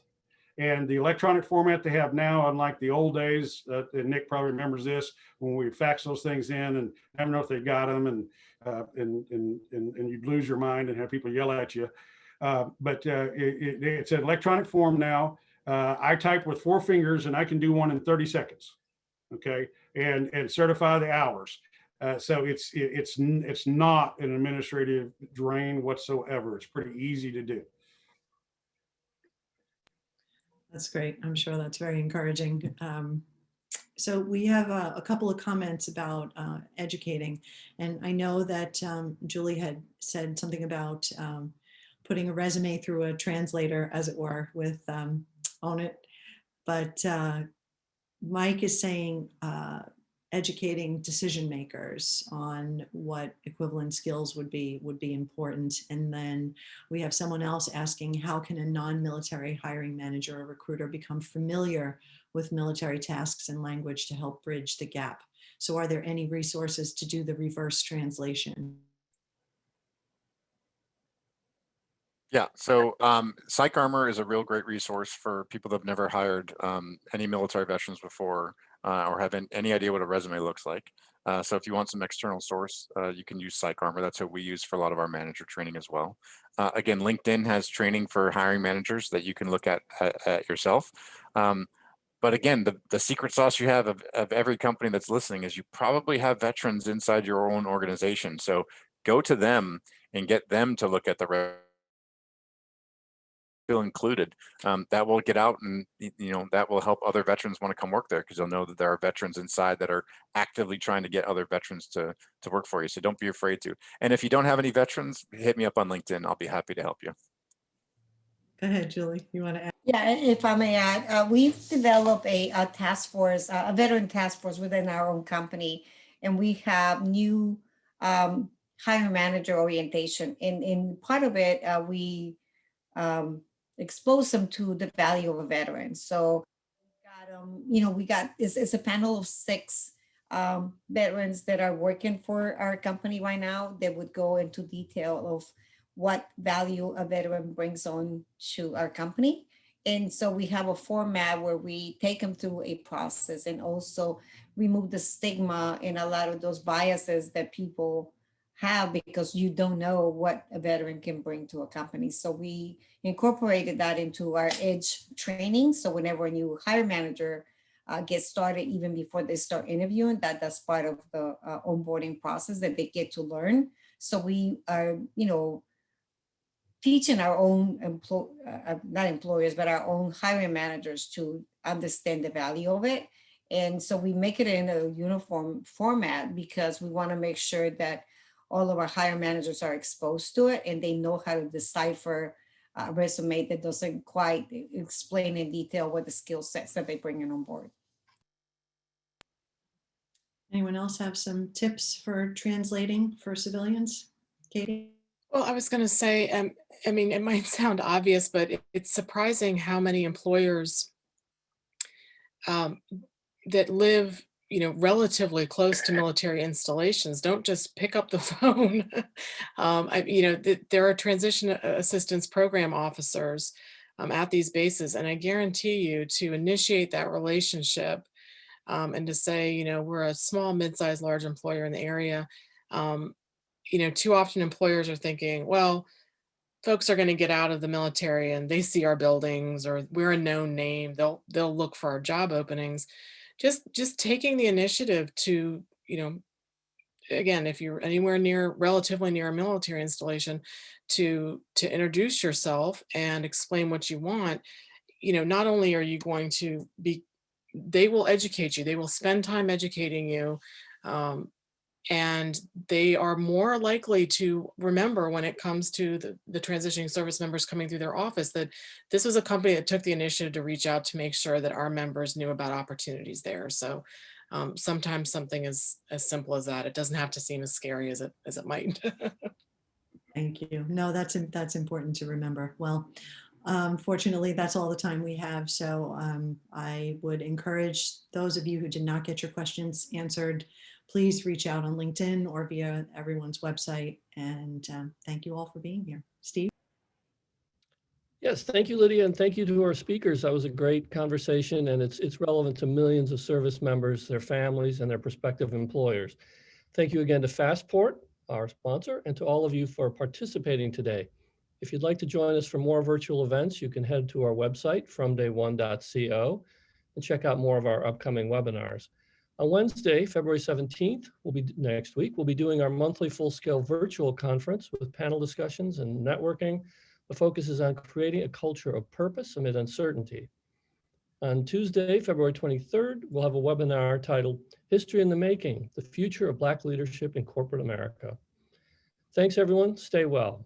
And the electronic format they have now, unlike the old days, and Nick probably remembers this, when we fax those things in and never know if they got them, and you'd lose your mind and have people yell at you. But it's an electronic form now. I type with 4 fingers and I can do one in 30 seconds. Okay, and certify the hours. So it's not an administrative drain whatsoever. It's pretty easy to do. That's great. I'm sure that's very encouraging. So we have a couple of comments about educating. And I know that Julie had said something about putting a resume through a translator, as it were, with Own It. But Mike is saying educating decision makers on what equivalent skills would be important. And then we have someone else asking, how can a non-military hiring manager or recruiter become familiar with military tasks and language to help bridge the gap? So are there any resources to do the reverse translation? Yeah, so Psych Armor is a real great resource for people that have never hired any military veterans before or have any idea what a resume looks like. So if you want some external source, you can use Psych Armor. That's what we use for a lot of our manager training as well. Again, LinkedIn has training for hiring managers that you can look at yourself. But again, the secret sauce you have of every company that's listening is you probably have veterans inside your own organization. So go to them and get them to look at the feel included. That will get out, and that will help other veterans want to come work there, because they'll know that there are veterans inside that are actively trying to get other veterans to work for you. So don't be afraid to. And if you don't have any veterans, hit me up on LinkedIn. I'll be happy to help you. Go ahead, Julie. You want to add? Yeah, if I may add, we've developed a task force, a veteran task force within our own company, and we have new hiring manager orientation. In part of it, we expose them to the value of a veteran. So, it's a panel of 6 veterans that are working for our company right now. They would go into detail of what value a veteran brings on to our company. And so we have a format where we take them through a process and also remove the stigma and a lot of those biases that people have, because you don't know what a veteran can bring to a company. So we incorporated that into our EDGE training. So whenever a new hire manager gets started, even before they start interviewing, that's part of the onboarding process that they get to learn. So we are, teaching our own not employers, but our own hiring managers to understand the value of it. And so we make it in a uniform format because we want to make sure that all of our hiring managers are exposed to it and they know how to decipher a resume that doesn't quite explain in detail what the skill sets that they bring in on board. Anyone else have some tips for translating for civilians? Katie? Well, I was going to say, it might sound obvious, but it's surprising how many employers that live, relatively close to military installations, don't just pick up the phone. There are transition assistance program officers at these bases, and I guarantee you, to initiate that relationship and to say, we're a small, mid-sized, large employer in the area. Too often employers are thinking, well, folks are going to get out of the military and they see our buildings, or we're a known name. They'll look for our job openings. Just taking the initiative to, again, if you're anywhere relatively near a military installation, to introduce yourself and explain what you want. Not only are you going to be, they will educate you. They will spend time educating you. And they are more likely to remember, when it comes to the transitioning service members coming through their office, that this was a company that took the initiative to reach out to make sure that our members knew about opportunities there. So sometimes something as simple as that. It doesn't have to seem as scary as it might. Thank you. No, that's important to remember. Well, fortunately, that's all the time we have. So I would encourage those of you who did not get your questions answered, please reach out on LinkedIn or via everyone's website. And thank you all for being here. Steve? Yes, thank you, Lydia, and thank you to our speakers. That was a great conversation, and it's relevant to millions of service members, their families, and their prospective employers. Thank you again to Fastport, our sponsor, and to all of you for participating today. If you'd like to join us for more virtual events, you can head to our website, fromday1.co, and check out more of our upcoming webinars. On Wednesday, February 17th, next week, we'll be doing our monthly full-scale virtual conference with panel discussions and networking. The focus is on creating a culture of purpose amid uncertainty. On Tuesday, February 23rd, we'll have a webinar titled History in the Making, the Future of Black Leadership in Corporate America. Thanks, everyone. Stay well.